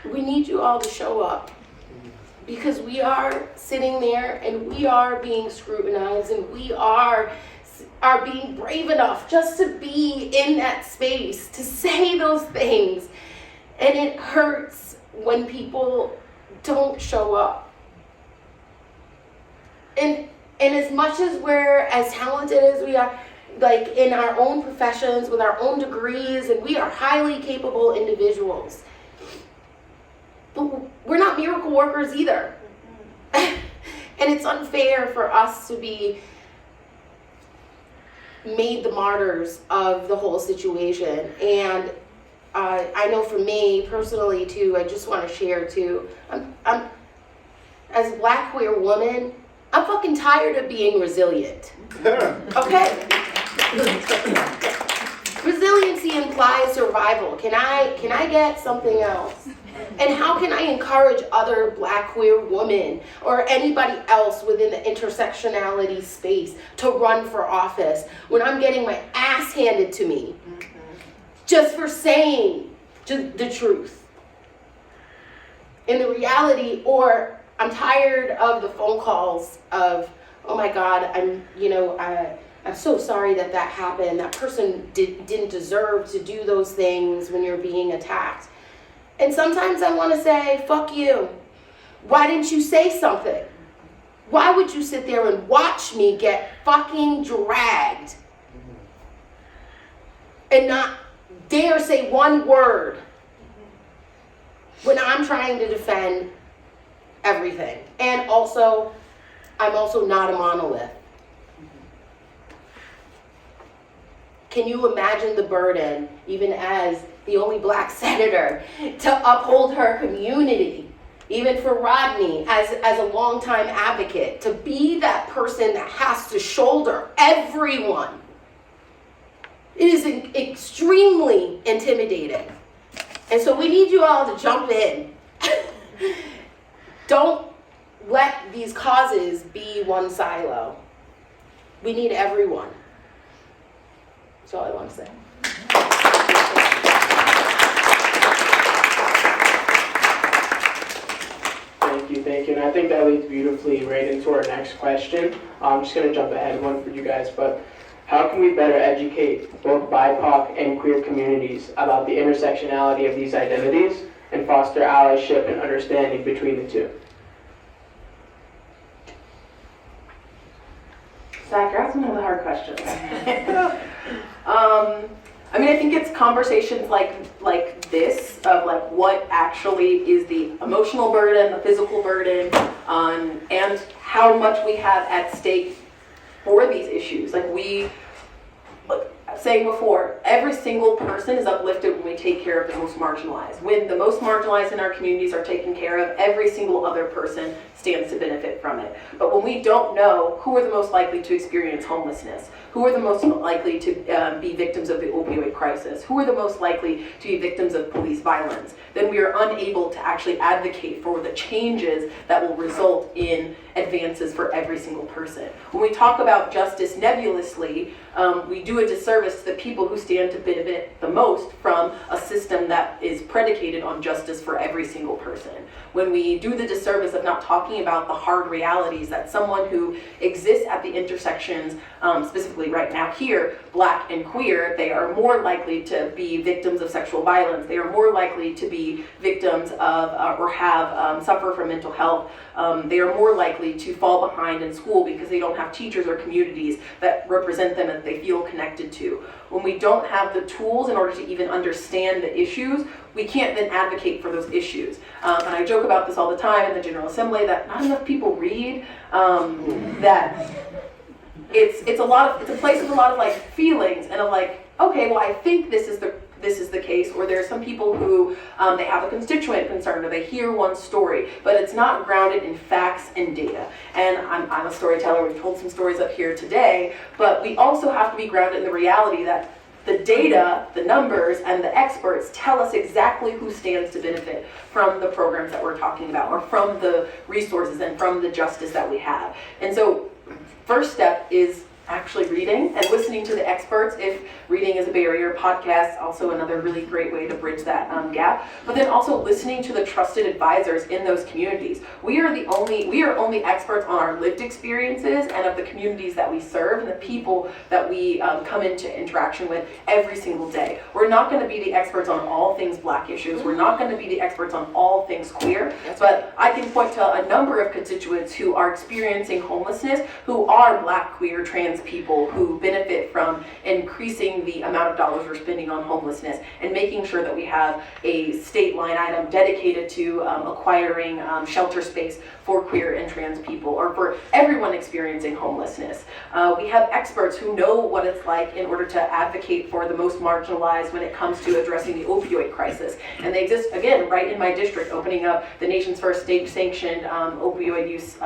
We need you all to show up, because we are sitting there and we are being scrutinized, and we are being brave enough just to be in that space, to say those things. And it hurts when people don't show up. And as much as we're as talented as we are, in our own professions, with our own degrees, and we are highly capable individuals, but we're not miracle workers either. And it's unfair for us to be made the martyrs of the whole situation. And I know for me personally too, I just want to share too, I'm as a black queer woman, I'm fucking tired of being resilient. Okay? Resiliency implies survival. Can I get something else? And how can I encourage other black queer women or anybody else within the intersectionality space to run for office when I'm getting my ass handed to me just for saying the truth? And the reality, or I'm tired of the phone calls of, oh my God, I'm so sorry that happened. That person didn't deserve to do those things when you're being attacked. And sometimes I want to say, fuck you. Why didn't you say something? Why would you sit there and watch me get fucking dragged and not dare say one word when I'm trying to defend everything? And also, I'm also not a monolith. Can you imagine the burden, even as the only black senator, to uphold her community, even for Rodney, as a longtime advocate, to be that person that has to shoulder everyone? It is extremely intimidating. And so we need you all to jump in. Don't let these causes be one silo. We need everyone. That's all I want to say. Thank you. And I think that leads beautifully right into our next question. I'm just going to jump ahead one for you guys, but how can we better educate both BIPOC and queer communities about the intersectionality of these identities and foster allyship and understanding between the two? Zach, you're asking one of the hard questions. I think it's conversations like this of like what actually is the emotional burden, the physical burden, and how much we have at stake for these issues. Saying before, every single person is uplifted when we take care of the most marginalized. When the most marginalized in our communities are taken care of, every single other person stands to benefit from it. But when we don't know who are the most likely to experience homelessness, who are the most likely to be victims of the opioid crisis, who are the most likely to be victims of police violence, then we are unable to actually advocate for the changes that will result in advances for every single person. When we talk about justice nebulously, we do a disservice to the people who stand to benefit the most from a system that is predicated on justice for every single person. When we do the disservice of not talking about the hard realities that someone who exists at the intersections, specifically right now here, black and queer, they are more likely to be victims of sexual violence. They are more likely to be victims of or have suffer from mental health. They are more likely to fall behind in school because they don't have teachers or communities that represent them and that they feel connected to. When we don't have the tools in order to even understand the issues, we can't then advocate for those issues. And I joke about this all the time in the General Assembly that not enough people read, that it's a place with a lot of like feelings and of like, okay, well I think this is the case, or there are some people who they have a constituent concern or they hear one story, but it's not grounded in facts and data. And I'm a storyteller, we've told some stories up here today, but we also have to be grounded in the reality that the data, the numbers, and the experts tell us exactly who stands to benefit from the programs that we're talking about, or from the resources and from the justice that we have. And so first step is actually reading and listening to the experts. If reading is a barrier, podcasts also another really great way to bridge that gap. But then also listening to the trusted advisors in those communities. We are only experts on our lived experiences and of the communities that we serve and the people that we come into interaction with every single day. We're not going to be the experts on all things black issues. We're not going to be the experts on all things queer. But I can point to a number of constituents who are experiencing homelessness, who are black, queer, trans, trans people who benefit from increasing the amount of dollars we're spending on homelessness and making sure that we have a state line item dedicated to acquiring shelter space for queer and trans people, or for everyone experiencing homelessness. We have experts who know what it's like in order to advocate for the most marginalized when it comes to addressing the opioid crisis. And they exist, again, right in my district, opening up the nation's first state-sanctioned opioid use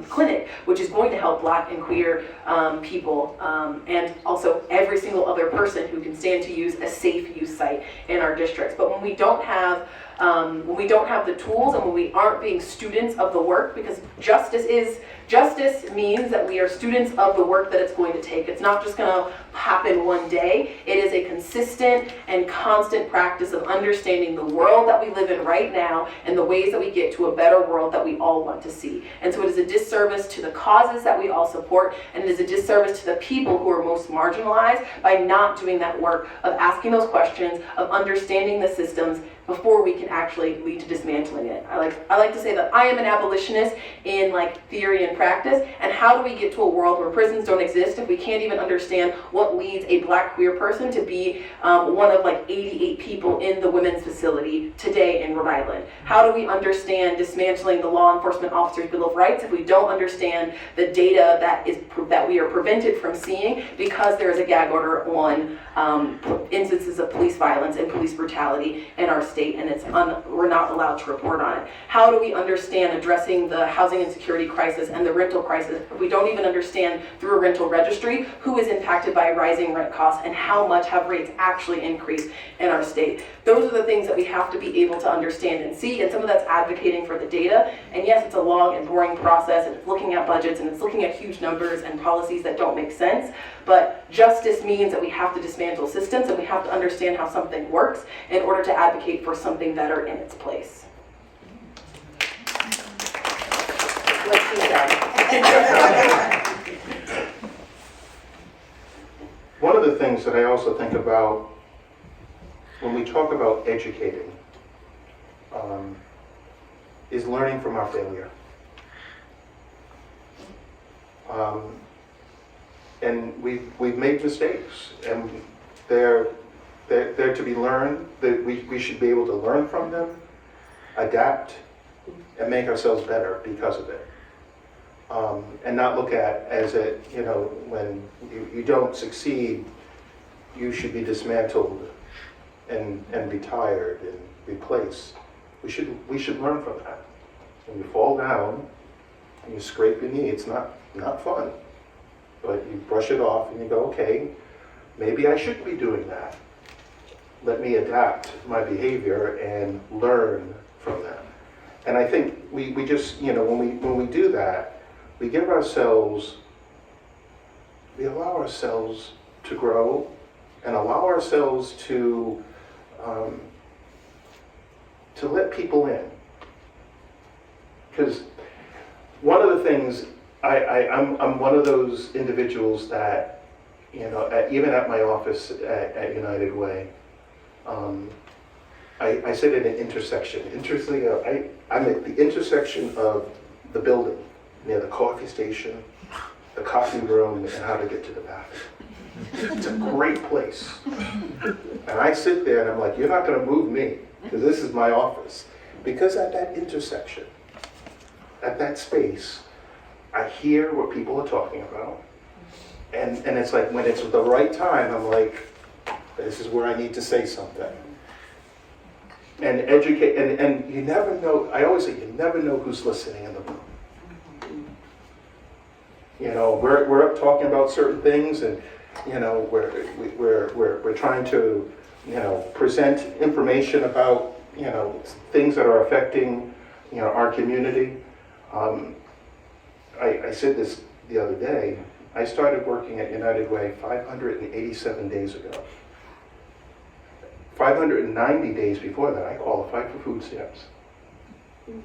clinic, which is going to help Black and queer people, and also every single other person who can stand to use a safe use site in our districts. But when we don't have the tools, and when we aren't being students of the work, because justice means that we are students of the work that it's going to take. It's not just going to happen one day. It is a consistent and constant practice of understanding the world that we live in right now and the ways that we get to a better world that we all want to see. And so it is a disservice to the causes that we all support, and it is a disservice to the people who are most marginalized by not doing that work of asking those questions, of understanding the systems before we can actually lead to dismantling it. I like to say that I am an abolitionist in like theory and practice, and how do we get to a world where prisons don't exist if we can't even understand what leads a Black queer person to be one of like 88 people in the women's facility today in Rhode Island? How do we understand dismantling the law enforcement officer's Bill of Rights if we don't understand the data that we are prevented from seeing because there is a gag order on instances of police violence and police brutality in our state, and we're not allowed to report on it? How do we understand addressing the housing insecurity crisis and the rental crisis if we don't even understand through a rental registry who is impacted by rising rent costs and how much have rates actually increased in our state? Those are the things that we have to be able to understand and see, and some of that's advocating for the data. And yes, it's a long and boring process, and it's looking at budgets, and it's looking at huge numbers and policies that don't make sense, but justice means that we have to dismantle systems, and we have to understand how something works in order to advocate for something better in its place. What she said. One of the things that I also think about when we talk about educating is learning from our failure. And we've made mistakes, and they're to be learned. That we should be able to learn from them, adapt, and make ourselves better because of it. And not look at as when you don't succeed, you should be dismantled and retired and replaced. We should learn from that. When you fall down and you scrape your knee, it's not fun. But you brush it off and you go, okay, maybe I shouldn't be doing that. Let me adapt my behavior and learn from that. And I think we just, when we do that, we allow ourselves to grow and allow ourselves to let people in. Because one of the things, I'm one of those individuals that, even at my office at United Way, I sit at an intersection. Interestingly, I'm at the intersection of the building, near the coffee station, the coffee room, and how to get to the bathroom. It's a great place. And I sit there and I'm like, you're not going to move me, because this is my office. Because at that intersection, at that space, I hear what people are talking about. And it's like, when it's the right time, I'm like, this is where I need to say something. And educate, and you never know, I always say, you never know who's listening in the room. We're up talking about certain things, and we're trying to present information about things that are affecting our community. I said this the other day. I started working at United Way 587 days ago. 590 days before that, I qualified for food stamps. You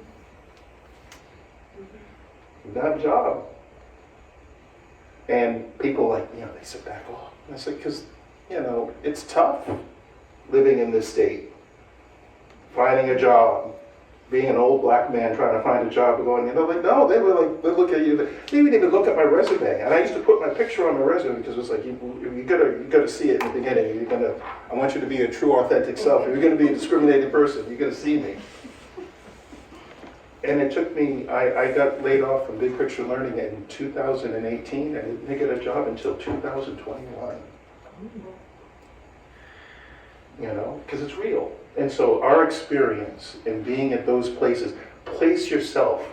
don't have a job. And people they sit back, oh. And I said, because, it's tough living in this state, finding a job, being an old black man trying to find a job and going, like, no, they were like, they look at you, they didn't even look at my resume. And I used to put my picture on my resume because it was like, you gotta see it in the beginning. I want you to be a true, authentic self. If you're gonna be a discriminated person, you're gonna see me. And it took me, I got laid off from Big Picture Learning in 2018 and didn't get a job until 2021. Because it's real. And so our experience in being at those places, place yourself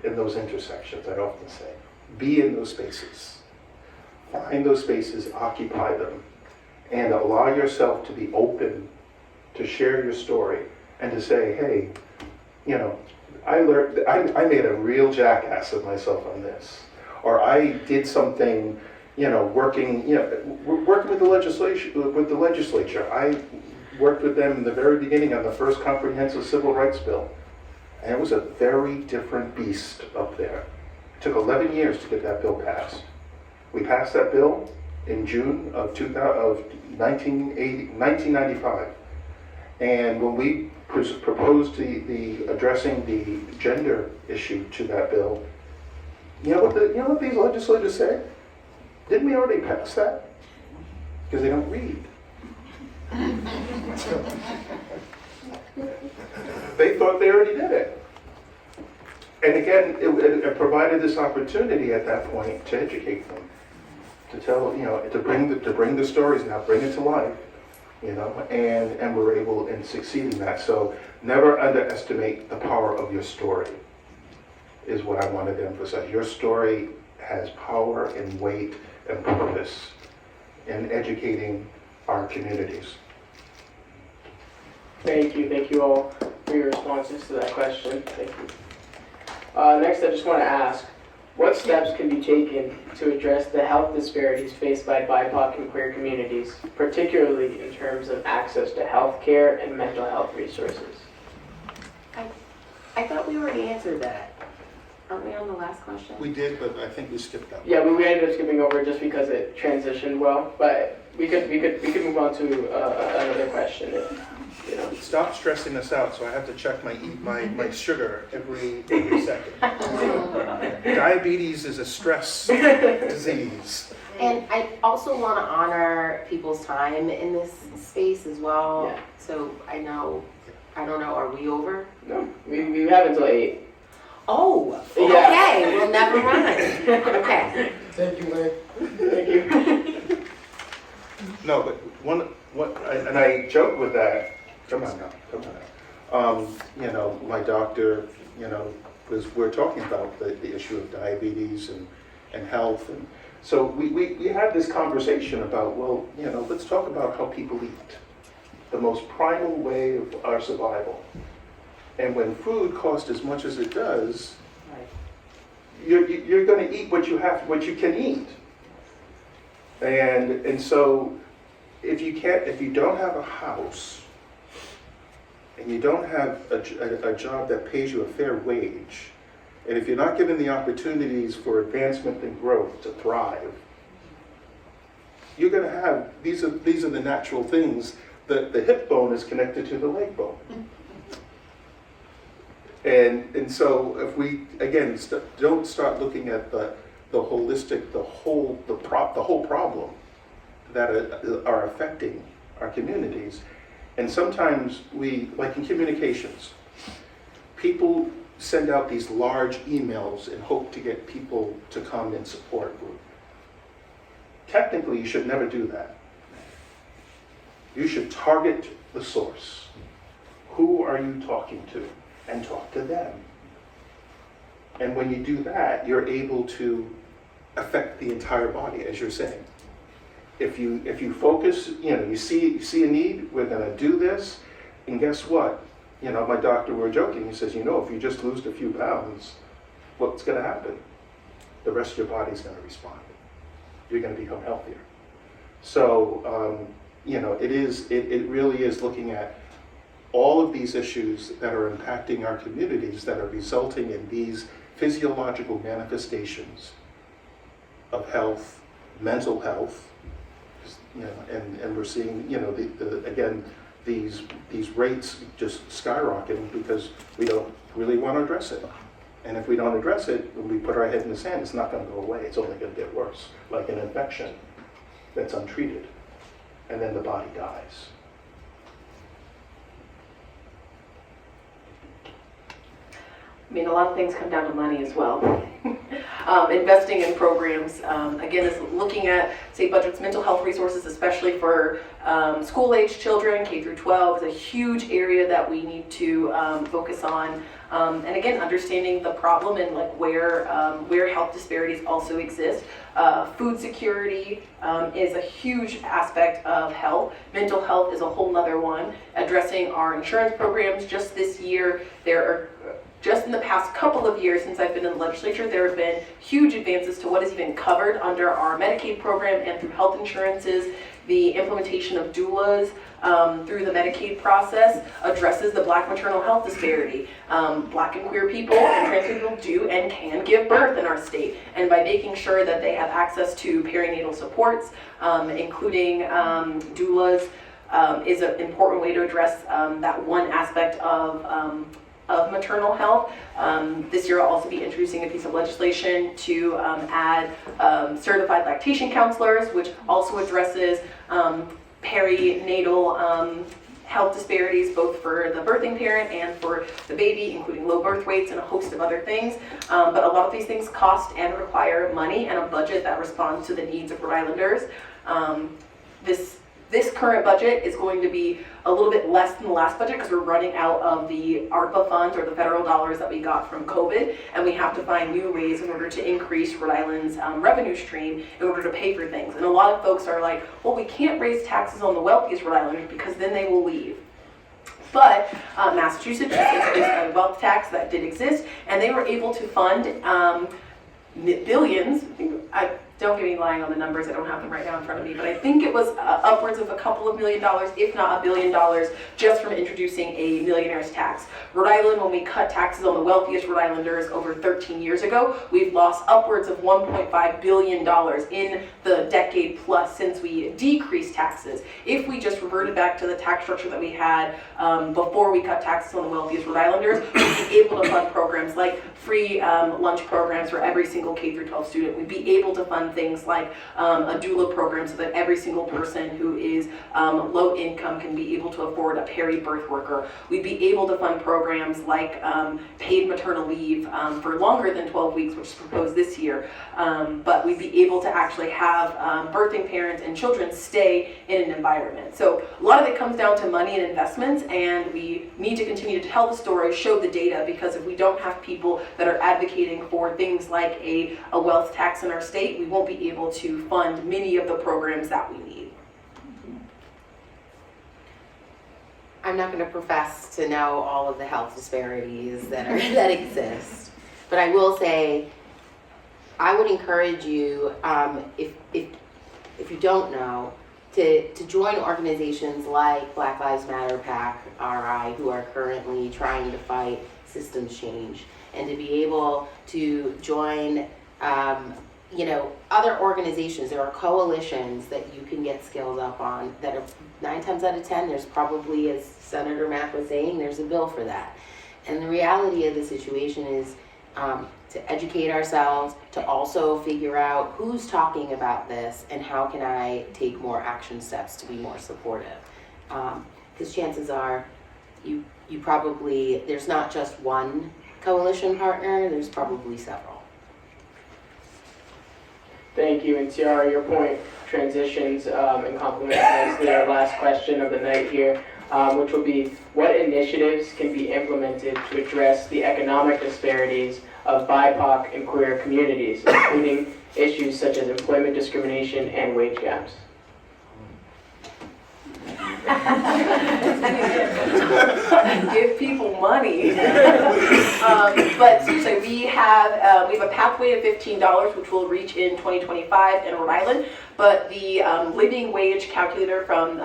in those intersections, I often say. Be in those spaces. Find those spaces, occupy them, and allow yourself to be open to share your story and to say, hey, I made a real jackass of myself on this. Or I did something, working with the legislature. I worked with them in the very beginning on the first comprehensive civil rights bill. And it was a very different beast up there. It took 11 years to get that bill passed. We passed that bill in June of 1995. And when we proposed the addressing the gender issue to that bill, you know what these legislators said? Didn't we already pass that? Because they don't read. They thought they already did it. And again, it provided this opportunity at that point to educate them, to tell, to bring the stories now, bring it to life, and we're able in succeeding that. So never underestimate the power of your story, is what I wanted to emphasize. Your story has power and weight and purpose in educating our communities. Thank you all for your responses to that question. Thank you. Next, I just want to ask, what steps can be taken to address the health disparities faced by BIPOC and queer communities, particularly in terms of access to health care and mental health resources? I thought we already answered that. Aren't we on the last question? We did, but I think we skipped that. Yeah, we ended up skipping over just because it transitioned well, but we could move on to another question. Stop stressing us out, so I have to check my sugar every second. Diabetes is a stress disease. And I also want to honor people's time in this space as well. Yeah. So I don't know, are we over? No, we have until 8. Oh, Yeah. okay, well, never mind. Okay. Thank you, Lynn. Thank you. No, but and I joke with that. Come on now. My doctor, we're talking about the issue of diabetes and health. And so we had this conversation about, let's talk about how people eat. The most primal way of our survival. And when food costs as much as it does, you're going to eat what you can eat. And so if you don't have a house, and you don't have a job that pays you a fair wage, and if you're not given the opportunities for advancement and growth to thrive, you're going to have, these are the natural things. The hip bone is connected to the leg bone. And so if we, again, don't start looking at the holistic, the whole problem that are affecting our communities. And sometimes like in communications, people send out these large emails and hope to get people to come and support group. Technically, you should never do that. You should target the source. Who are you talking to? And talk to them. And when you do that, you're able to affect the entire body, as you're saying. If you focus, you see a need, we're going to do this, and guess what? My doctor, we were joking, he says, if you just lose a few pounds, what's going to happen? The rest of your body's going to respond. You're going to become healthier. So, it really is looking at all of these issues that are impacting our communities that are resulting in these physiological manifestations of health, mental health, and we're seeing, these rates just skyrocketing because we don't really want to address it. And if we don't address it, when we put our head in the sand, it's not going to go away. It's only going to get worse, like an infection that's untreated, and then the body dies. I mean, a lot of things come down to money as well. Investing in programs, again, is looking at state budgets, mental health resources, especially for school-age children, K through 12, is a huge area that we need to focus on. And again, understanding the problem and like where health disparities also exist. Food security is a huge aspect of health. Mental health is a whole nother one. Addressing our insurance programs, just this year, just in the past couple of years since I've been in the legislature, there have been huge advances to what is even covered under our Medicaid program and through health insurances. The implementation of doulas through the Medicaid process addresses the Black maternal health disparity. Black and queer people and trans people do and can give birth in our state. And by making sure that they have access to perinatal supports, including doulas, is an important way to address that one aspect of maternal health. This year I'll also be introducing a piece of legislation to add certified lactation counselors, which also addresses perinatal health disparities, both for the birthing parent and for the baby, including low birth weights and a host of other things. But a lot of these things cost and require money and a budget that responds to the needs of Rhode Islanders. This current budget is going to be a little bit less than the last budget because we're running out of the ARPA funds or the federal dollars that we got from COVID, and we have to find new ways in order to increase Rhode Island's revenue stream in order to pay for things. And a lot of folks are like, well, we can't raise taxes on the wealthiest Rhode Islanders because then they will leave. But Massachusetts just introduced a wealth tax that did exist, and they were able to fund billions. Don't get me lying on the numbers, I don't have them right now in front of me, but I think it was upwards of a couple of $1 million, if not $1 billion, just from introducing a millionaire's tax. Rhode Island, when we cut taxes on the wealthiest Rhode Islanders over 13 years ago, we've lost upwards of $1.5 billion in the decade plus since we decreased taxes. If we just reverted back to the tax structure that we had before we cut taxes on the wealthiest Rhode Islanders, we'd be able to fund programs like free lunch programs for every single K through 12 student. We'd be able to fund things like a doula program so that every single person who is low income can be able to afford a peri-birth worker. We'd be able to fund programs like paid maternal leave for longer than 12 weeks, which is proposed this year. But we'd be able to actually have birthing parents and children stay in an environment. So a lot of it comes down to money and investments, and we need to continue to tell the story, show the data, because if we don't have people that are advocating for things like a wealth tax in our state, we won't be able to fund many of the programs that we need. I'm not going to profess to know all of the health disparities that exist, but I will say I would encourage you, if you don't know, to join organizations like Black Lives Matter PAC RI, who are currently trying to fight systems change, and to be able to join other organizations. There are coalitions that you can get skilled up on that are 9 times out of 10, there's probably, as Senator Mack was saying, there's a bill for that. And the reality of the situation is to educate ourselves, to also figure out who's talking about this and how can I take more action steps to be more supportive. Because chances are you probably, there's not just one coalition partner, there's probably several. Thank you, and Tiara, your point transitions and complements nicely our last question of the night here, which will be, what initiatives can be implemented to address the economic disparities of BIPOC and queer communities, including issues such as employment discrimination and wage gaps? Give people money. But seriously, we have a pathway of $15, which will reach in 2025 in Rhode Island. but the living wage calculator from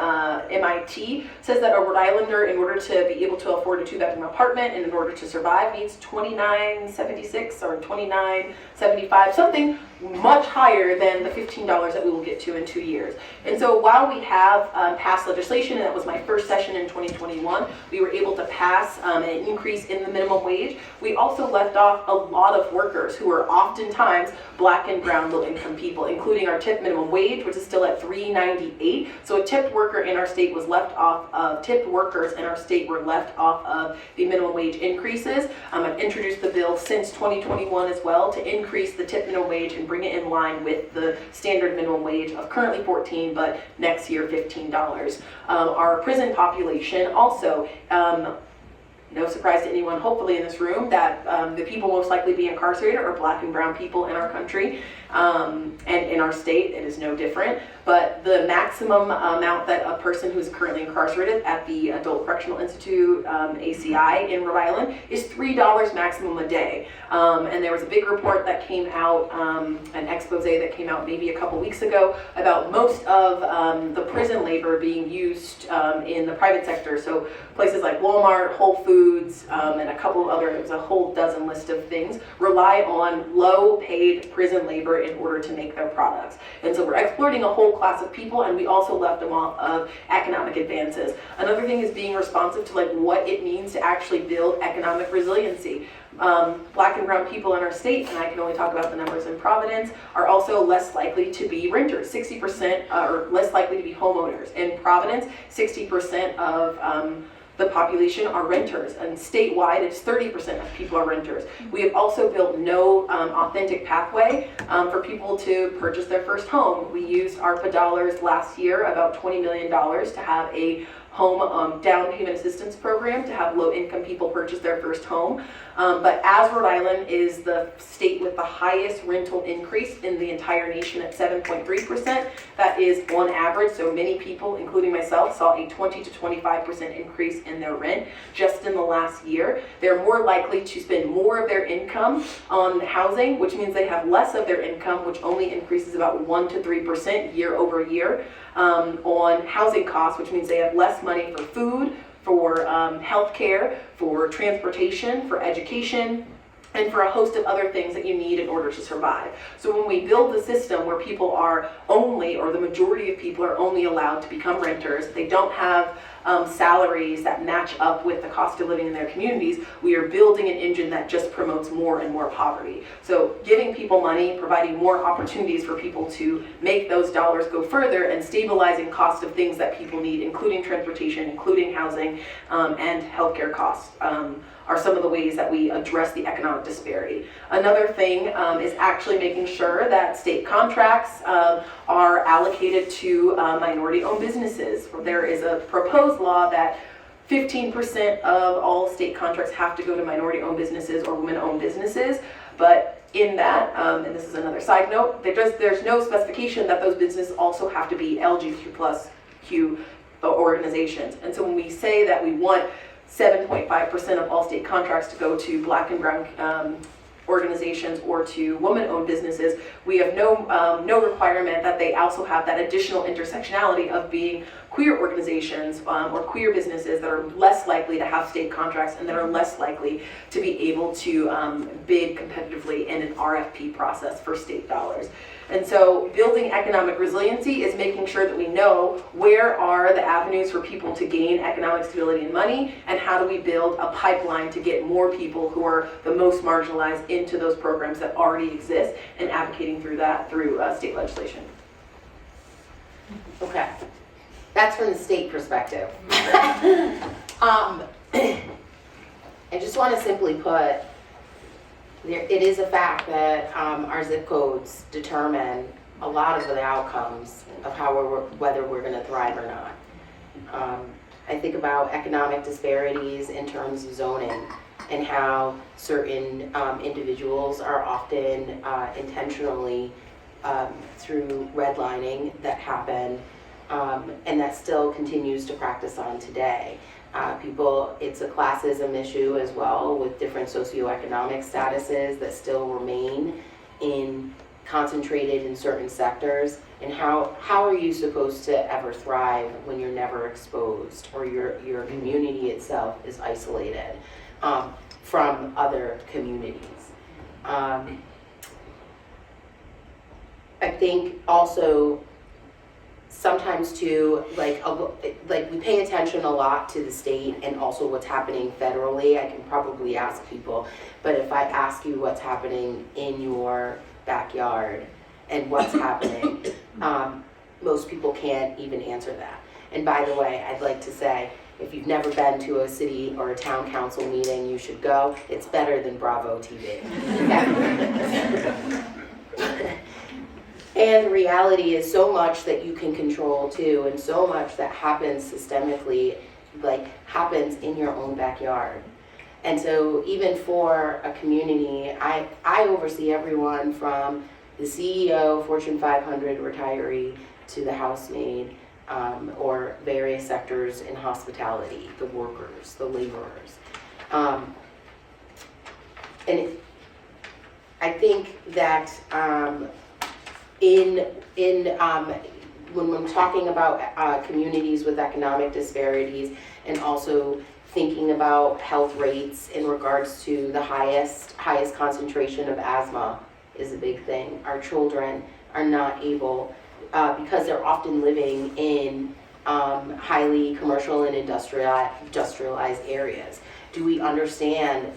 MIT says that a Rhode Islander, in order to be able to afford a 2-bedroom apartment and in order to survive, needs $29.76 or $29.75, something much higher than the $15 that we will get to in 2 years. And so while we have passed legislation, and that was my first session in 2021, we were able to pass an increase in the minimum wage, we also left off a lot of workers who are oftentimes Black and brown low-income people, including our tip minimum wage, which is still at $3.98. So a tipped worker in our state was left off of, tipped workers in our state were left off of the minimum wage increases. I've introduced the bill since 2021 as well to increase the tip minimum wage and bring it in line with the standard minimum wage of currently $14, but next year $15. Our prison population also, no surprise to anyone hopefully in this room, that the people most likely to be incarcerated are Black and brown people in our country, and in our state it is no different. But the maximum amount that a person who is currently incarcerated at the Adult Correctional Institute, ACI in Rhode Island, is $3 maximum a day. And there was a big report that came out, an expose that came out maybe a couple weeks ago about most of the prison labor being used in the private sector. So places like Walmart, Whole Foods, and a couple of other, there's a whole dozen list of things, rely on low-paid prison labor in order to make their products. And so we're exploiting a whole class of people, and we also left them off of economic advances. Another thing is being responsive to like what it means to actually build economic resiliency. Black and brown people in our state, and I can only talk about the numbers in Providence, are also less likely to be renters. 60% are less likely to be homeowners. In Providence, 60% of the population are renters, and statewide it's 30% of people are renters. We have also built no authentic pathway for people to purchase their first home. We used ARPA dollars last year, about $20 million, to have a home down payment assistance program to have low-income people purchase their first home. But as Rhode Island is the state with the highest rental increase in the entire nation at 7.3%, that is on average, so many people, including myself, saw a 20 to 25% increase in their rent just in the last year. They're more likely to spend more of their income on housing, which means they have less of their income, which only increases about 1 to 3% year over year, on housing costs, which means they have less money for food, for health care, for transportation, for education, and for a host of other things that you need in order to survive. So when we build a system where people are only, or the majority of people are only allowed to become renters, they don't have salaries that match up with the cost of living in their communities, we are building an engine that just promotes more and more poverty. So giving people money, providing more opportunities for people to make those dollars go further, and stabilizing cost of things that people need, including transportation, including housing, and healthcare costs, are some of the ways that we address the economic disparity. Another thing is actually making sure that state contracts are allocated to minority-owned businesses. There is a proposed law that 15% of all state contracts have to go to minority-owned businesses or women-owned businesses, but in that, and this is another side note, there's no specification that those businesses also have to be LGBTQ+ organizations. And so when we say that we want 7.5% of all state contracts to go to Black and brown organizations or to woman-owned businesses, we have no requirement that they also have that additional intersectionality of being queer organizations or queer businesses that are less likely to have state contracts and that are less likely to be able to bid competitively in an RFP process for state dollars. And so building economic resiliency is making sure that we know where are the avenues for people to gain economic stability and money, and how do we build a pipeline to get more people who are the most marginalized into those programs that already exist, and advocating through that through state legislation. Okay, that's from the state perspective. I just want to simply put, it is a fact that our zip codes determine a lot of the outcomes of whether we're going to thrive or not. I think about economic disparities in terms of zoning, and how certain individuals are often intentionally through redlining that happened, and that still continues to practice on today. It's a classism issue as well, with different socioeconomic statuses that still remain in concentrated in certain sectors, and how are you supposed to ever thrive when you're never exposed, or your community itself is isolated from other communities. I think also sometimes too, like we pay attention a lot to the state and also what's happening federally. I can probably ask people, but if I ask you what's happening in your backyard and what's happening, most people can't even answer that. And by the way, I'd like to say, if you've never been to a city or a town council meeting, you should go. It's better than Bravo TV. And the reality is so much that you can control too, and so much that happens systemically, like happens in your own backyard. And so even for a community, I oversee everyone from the CEO, Fortune 500 retiree, to the housemaid, or various sectors in hospitality, the workers, the laborers. And I think that when we're talking about communities with economic disparities, and also thinking about health rates in regards to the highest concentration of asthma is a big thing. Our children are not able, because they're often living in highly commercial and industrialized areas. Do we understand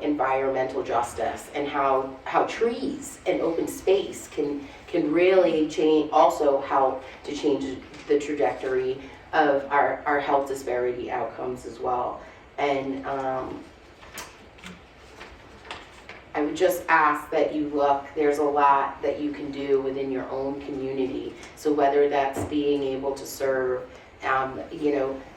environmental justice and how trees and open space can really change, also help to change the trajectory of our health disparity outcomes as well? And I would just ask that you look, there's a lot that you can do within your own community. So whether that's being able to serve,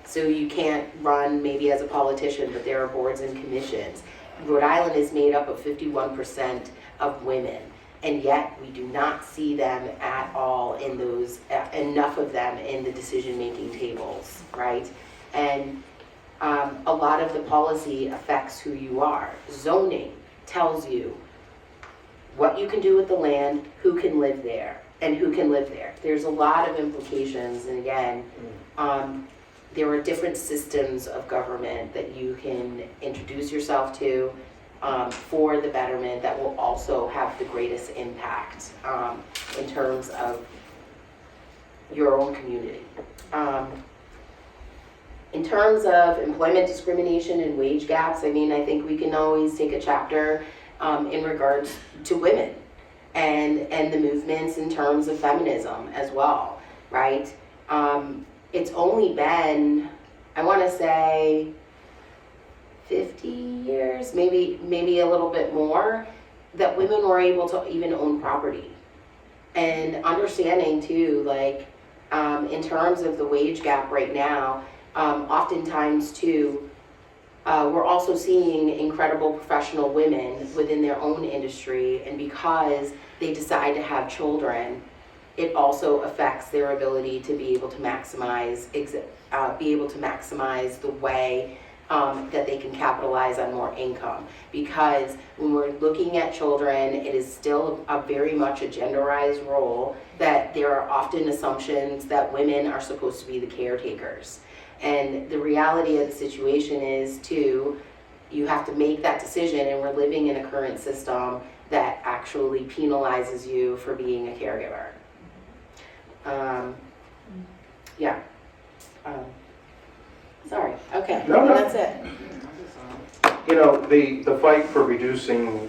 so you can't run maybe as a politician, but there are boards and commissions. Rhode Island is made up of 51% of women, and yet we do not see them at all in those, enough of them in the decision-making tables, right? And a lot of the policy affects who you are. Zoning tells you what you can do with the land, who can live there, and who can live there. There's a lot of implications, and again, there are different systems of government that you can introduce yourself to for the betterment that will also have the greatest impact in terms of your own community. In terms of employment discrimination and wage gaps, I mean, I think we can always take a chapter in regards to women and the movements in terms of feminism as well, right? It's only been, I want to say, 50 years, maybe a little bit more, that women were able to even own property. And understanding too, like, in terms of the wage gap right now, oftentimes too, we're also seeing incredible professional women within their own industry, and because they decide to have children, it also affects their ability to be able to maximize the way that they can capitalize on more income. Because when we're looking at children, it is still very much a genderized role, that there are often assumptions that women are supposed to be the caretakers. And the reality of the situation is, too, you have to make that decision, and we're living in a current system that actually penalizes you for being a caregiver. Sorry, okay, No. that's it. You know, the fight for reducing,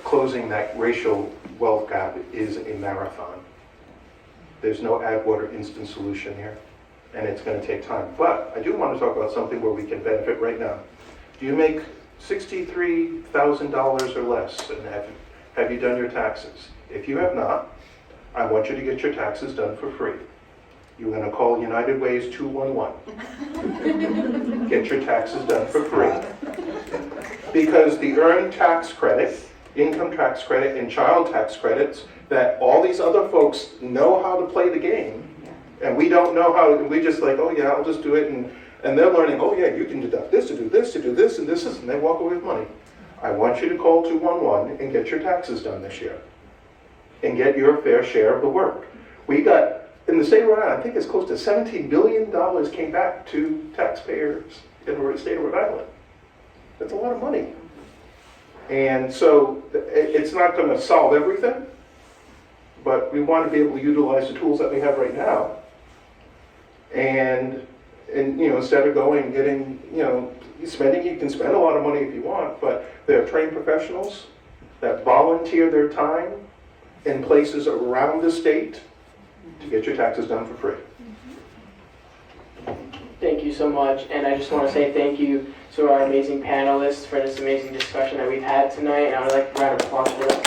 closing that racial wealth gap is a marathon. There's no add water instant solution here, and it's going to take time. But I do want to talk about something where we can benefit right now. Do you make $63,000 or less, and have you done your taxes? If you have not, I want you to get your taxes done for free. You're going to call United Way's 211. Get your taxes done for free. Because the earned tax credit, income tax credit, and child tax credits that all these other folks know how to play the game, and we don't know how, we just like, oh yeah, I'll just do it, and they're learning, oh yeah, you can deduct this to do this, and this, and they walk away with money. I want you to call 211 and get your taxes done this year. and get your fair share of the work. We got, in the state of Rhode Island, I think it's close to $17 billion came back to taxpayers in the state of Rhode Island. That's a lot of money. And so it's not going to solve everything, but we want to be able to utilize the tools that we have right now. And you know, instead of going and getting, you know, spending, you can spend a lot of money if you want, but there are trained professionals that volunteer their time in places around the state to get your taxes done for free. Thank you so much, and I just want to say thank you to our amazing panelists for this amazing discussion that we've had tonight, and I would like to round of applause for them.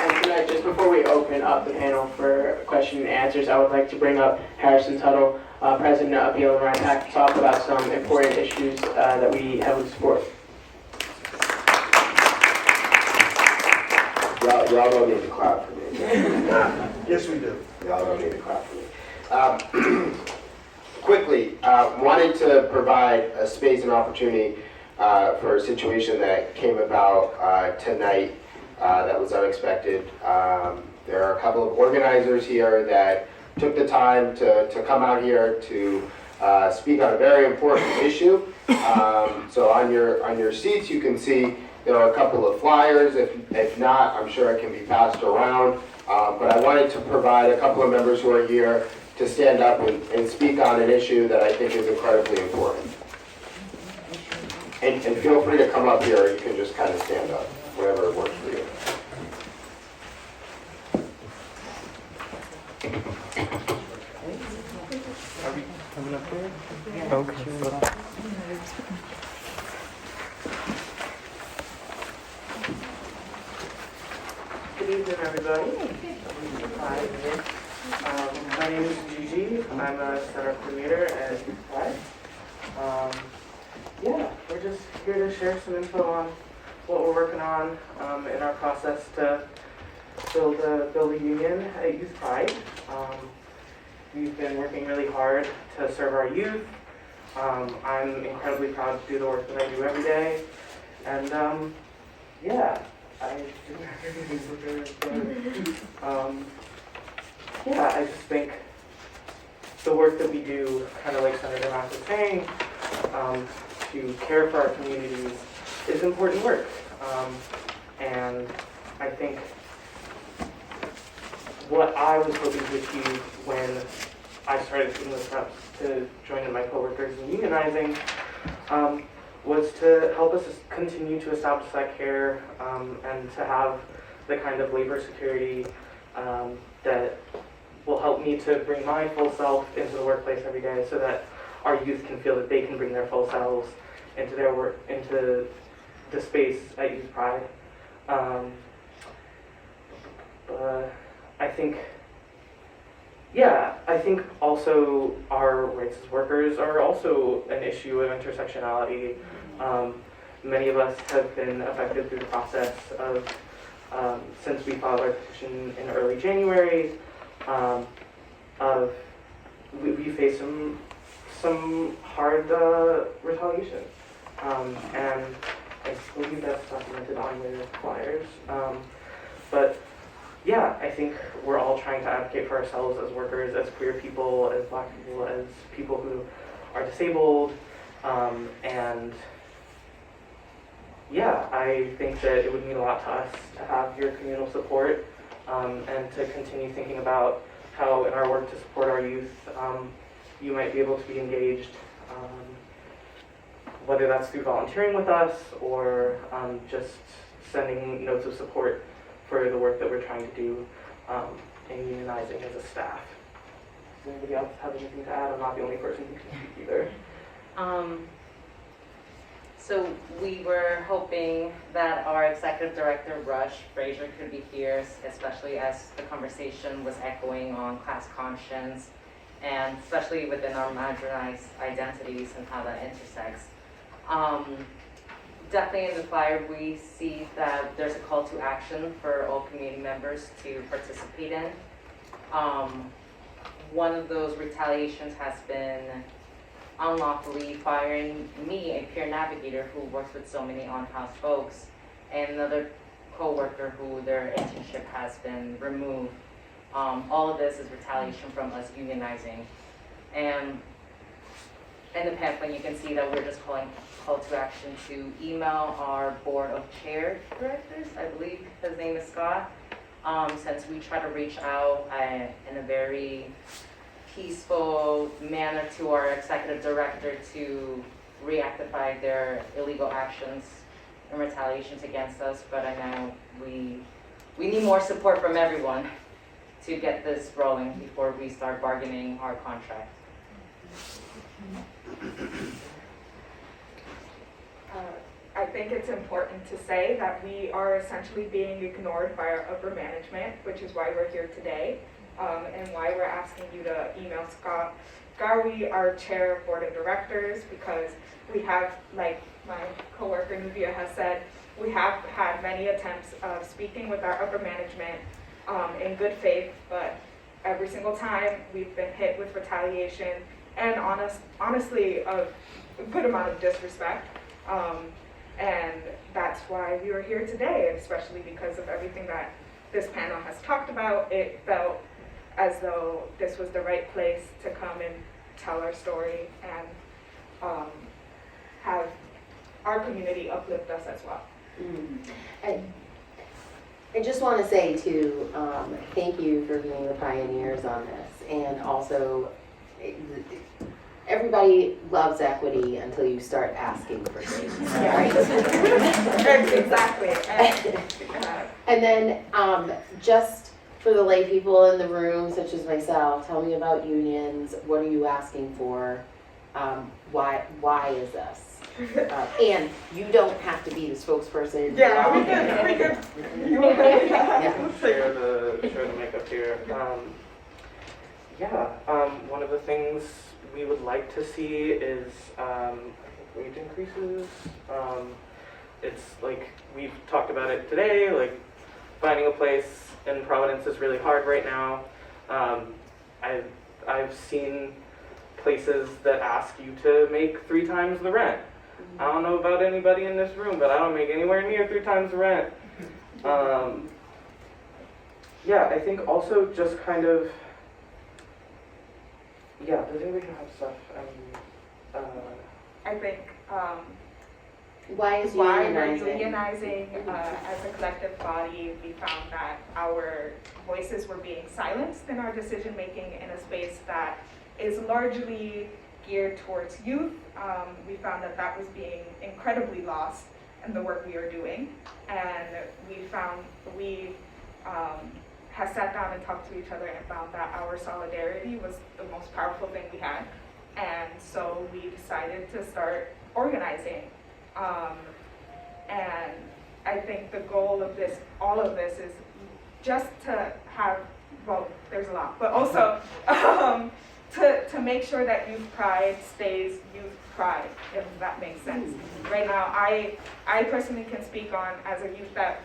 And tonight, just before we open up the panel for question and answers, I would like to bring up Harrison Tuttle, President of BLM RI PAC, to talk about some important issues that we heavily support. Y'all don't need to clap for me. Yes, we do. Y'all don't need to clap for me. Quickly, wanted to provide a space and opportunity for a situation that came about tonight that was unexpected. There are a couple of organizers here that took the time to come out here to speak on a very important issue. So on your seats, you can see there are a couple of flyers. If not, I'm sure it can be passed around. But I wanted to provide a couple of members who are here to stand up and speak on an issue that I think is incredibly important. And feel free to come up here. You can just kind of stand up, whatever works for you. Good evening, everybody. Hi. My name is Gigi. I'm a center coordinator at Pride. Yeah, we're just here to share some info on what we're working on in our process to build a union at Youth Pride. We've been working really hard to serve our youth. I'm incredibly proud to do the work that I do every day. And yeah, I do everything yeah, I just think the work that we do, kind of like Senator Mack was saying, to care for our communities is important work. And I think what I was hoping to achieve when I started taking the steps to join in my coworkers in unionizing was to help us continue to establish that care and to have the kind of labor security that will help me to bring my full self into the workplace every day so that our youth can feel that they can bring their full selves into their work, into the space at Youth Pride. But I think also our rights as workers are also an issue of intersectionality. Many of us have been affected through the process of, since we filed our petition in early January, we faced some hard retaliation. And I believe that's documented on your flyers. But yeah, I think we're all trying to advocate for ourselves as workers, as queer people, as Black people, as people who are disabled. And yeah, I think that it would mean a lot to us to have your communal support and to continue thinking about how in our work to support our youth, you might be able to be engaged, whether that's through volunteering with us or just sending notes of support for the work that we're trying to do in unionizing as a staff. Does anybody else have anything to add? I'm not the only person who can speak either. So we were hoping that our executive director, Rush Frazier, could be here, especially as the conversation was echoing on class conscience, and especially within our marginalized identities and how that intersects. Definitely in the flyer, we see that there's a call to action for all community members to participate in. One of those retaliations has been unlawfully firing me, a peer navigator who works with so many on-house folks, and another co-worker who their internship has been removed. All of this is retaliation from us unionizing. And in the pamphlet, you can see that we're just calling call to action to email our board of chair directors. I believe his name is Scott. Since we try to reach out in a very peaceful manner to our executive director to reactify their illegal actions and retaliations against us, but I know we need more support from everyone to get this rolling before we start bargaining our contract. I think it's important to say that we are essentially being ignored by our upper management, which is why we're here today, and why we're asking you to email Scott Garwi, our chair of board of directors, because we have, like my coworker Nubia has said, we have had many attempts of speaking with our upper management in good faith, but every single time we've been hit with retaliation and honestly a good amount of disrespect. And that's why we were here today, especially because of everything that this panel has talked about. It felt as though this was the right place to come and tell our story and have our community uplift us as well. I just want to say too, thank you for being the pioneers on this, and also everybody loves equity until you start asking for things, right? Exactly. And then just for the lay people in the room, such as myself, tell me about unions. What are you asking for? Why is this? And you don't have to be the spokesperson. Yeah, we could. Share the makeup here. One of the things we would like to see is wage increases. It's like we've talked about it today, like finding a place in Providence is really hard right now. I've seen places that ask you to make 3 times the rent. I don't know about anybody in this room, but I don't make anywhere near 3 times the rent. I think also just kind of, does anybody have stuff? I think Why is why we're unionizing? unionizing as a collective body, we found that our voices were being silenced in our decision making in a space that is largely geared towards youth. We found that that was being incredibly lost in the work we are doing, and we found we have sat down and talked to each other and found that our solidarity was the most powerful thing we had, and so we decided to start organizing. And I think the goal of this, all of this, is just to have, well, there's a lot, but also to make sure that youth pride stays youth pride, if that makes sense. Right now, I personally can speak on, as a youth that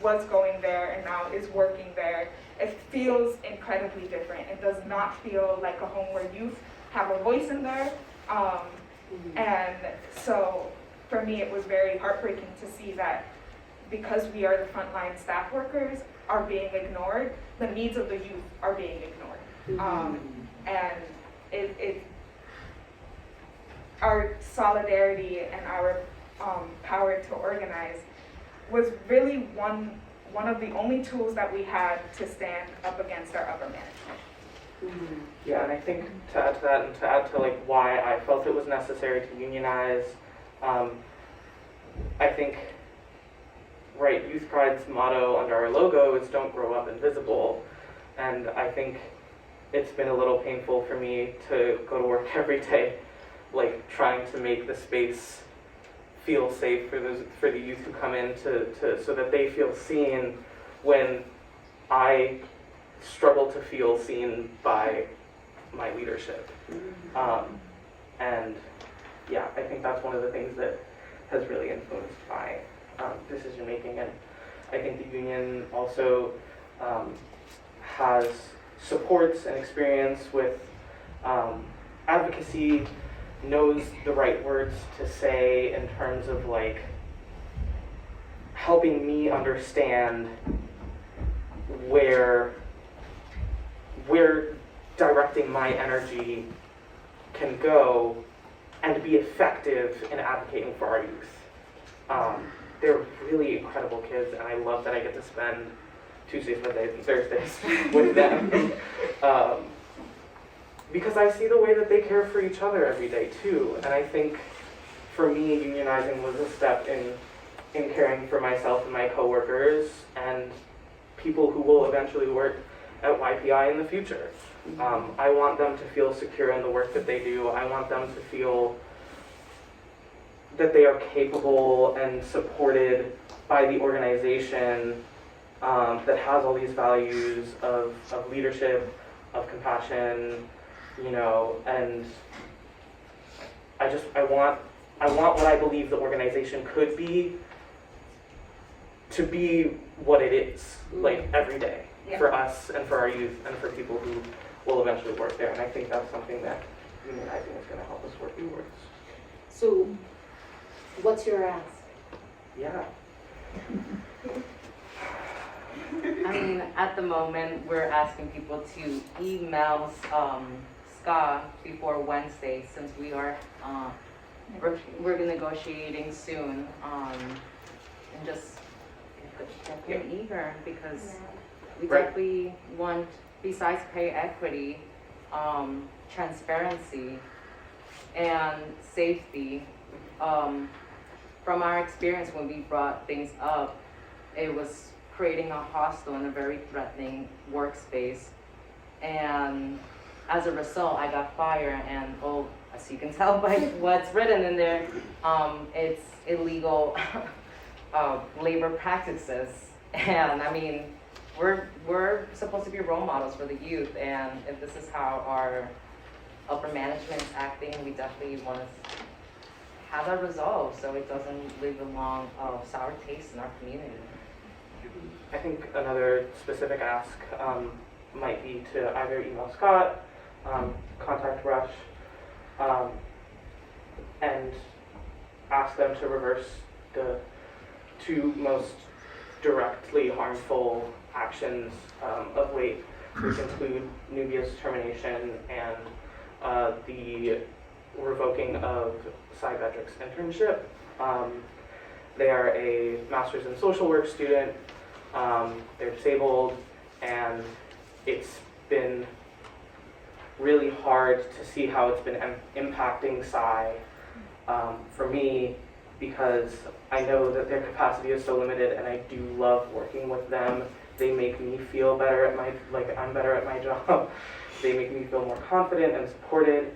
was going there and now is working there, it feels incredibly different. It does not feel like a home where youth have a voice in there. And so for me, it was very heartbreaking to see that because we are the frontline staff workers are being ignored, the needs of the youth are being ignored. And our solidarity and our power to organize was really one of the only tools that we had to stand up against our upper management. Yeah, and I think to add to that, and to add to like why I felt it was necessary to unionize, I think, right, Youth Pride's motto under our logo is "Don't grow up invisible," and I think it's been a little painful for me to go to work every day, like trying to make the space feel safe for the youth who come in so that they feel seen when I struggle to feel seen by my leadership. And yeah, I think that's one of the things that has really influenced my decision making. And I think the union also has supports and experience with advocacy knows the right words to say in terms of like helping me understand where directing my energy can go and be effective in advocating for our youth. They're really incredible kids, and I love that I get to spend Tuesdays, Wednesdays, and Thursdays with them. Because I see the way that they care for each other every day too. And I think for me, unionizing was a step in caring for myself and my coworkers and people who will eventually work at YPI in the future. I want them to feel secure in the work that they do. I want them to feel that they are capable and supported by the organization that has all these values of leadership, of compassion, you know, and I want what I believe the organization could be to be what it is, like every day, for us and for our youth and for people who will eventually work there. And I think that's something that unionizing is going to help us work towards. So, what's your ask? Yeah. I mean, at the moment, we're asking people to email SCA before Wednesday, since we are we're negotiating soon, and just get eager, because we definitely want, besides pay equity, transparency and safety. From our experience, when we brought things up, it was creating a hostile and a very threatening workspace. And as a result, I got fired, and as you can tell by what's written in there, it's illegal labor practices. And I mean, we're supposed to be role models for the youth, and if this is how our upper management is acting, we definitely want to have that resolved so it doesn't leave a long sour taste in our community. I think another specific ask might be to either email Scott, contact Rush, and ask them to reverse the two most directly harmful actions of late, which include Nubia's termination and the revoking of Cy Bedrick's internship. They are a master's in social work student. They're disabled, and it's been really hard to see how it's been impacting Cy for me, because I know that their capacity is so limited, and I do love working with them. They make me feel better at I'm better at my job. They make me feel more confident and supported,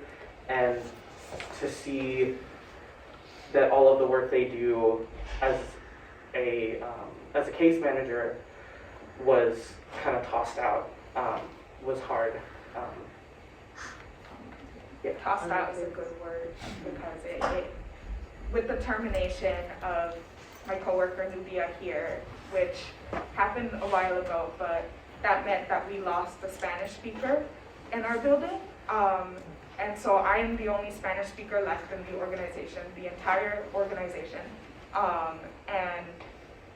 and to see that all of the work they do as a case manager was kind of tossed out, was hard. Tossed out is a good word, because it with the termination of my coworker Nubia here, which happened a while ago, but that meant that we lost the Spanish speaker in our building. And so I am the only Spanish speaker left in the organization, the entire organization. And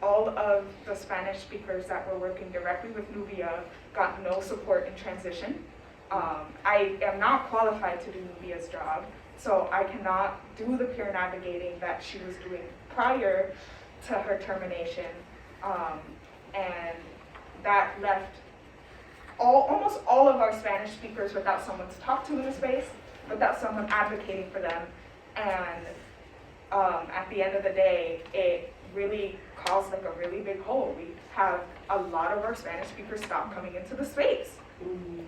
all of the Spanish speakers that were working directly with Nubia got no support in transition. I am not qualified to do Nubia's job, so I cannot do the peer navigating that she was doing prior to her termination. And that left almost all of our Spanish speakers without someone to talk to in the space, without someone advocating for them. And at the end of the day, it really caused like a really big hole. We have a lot of our Spanish speakers stop coming into the space.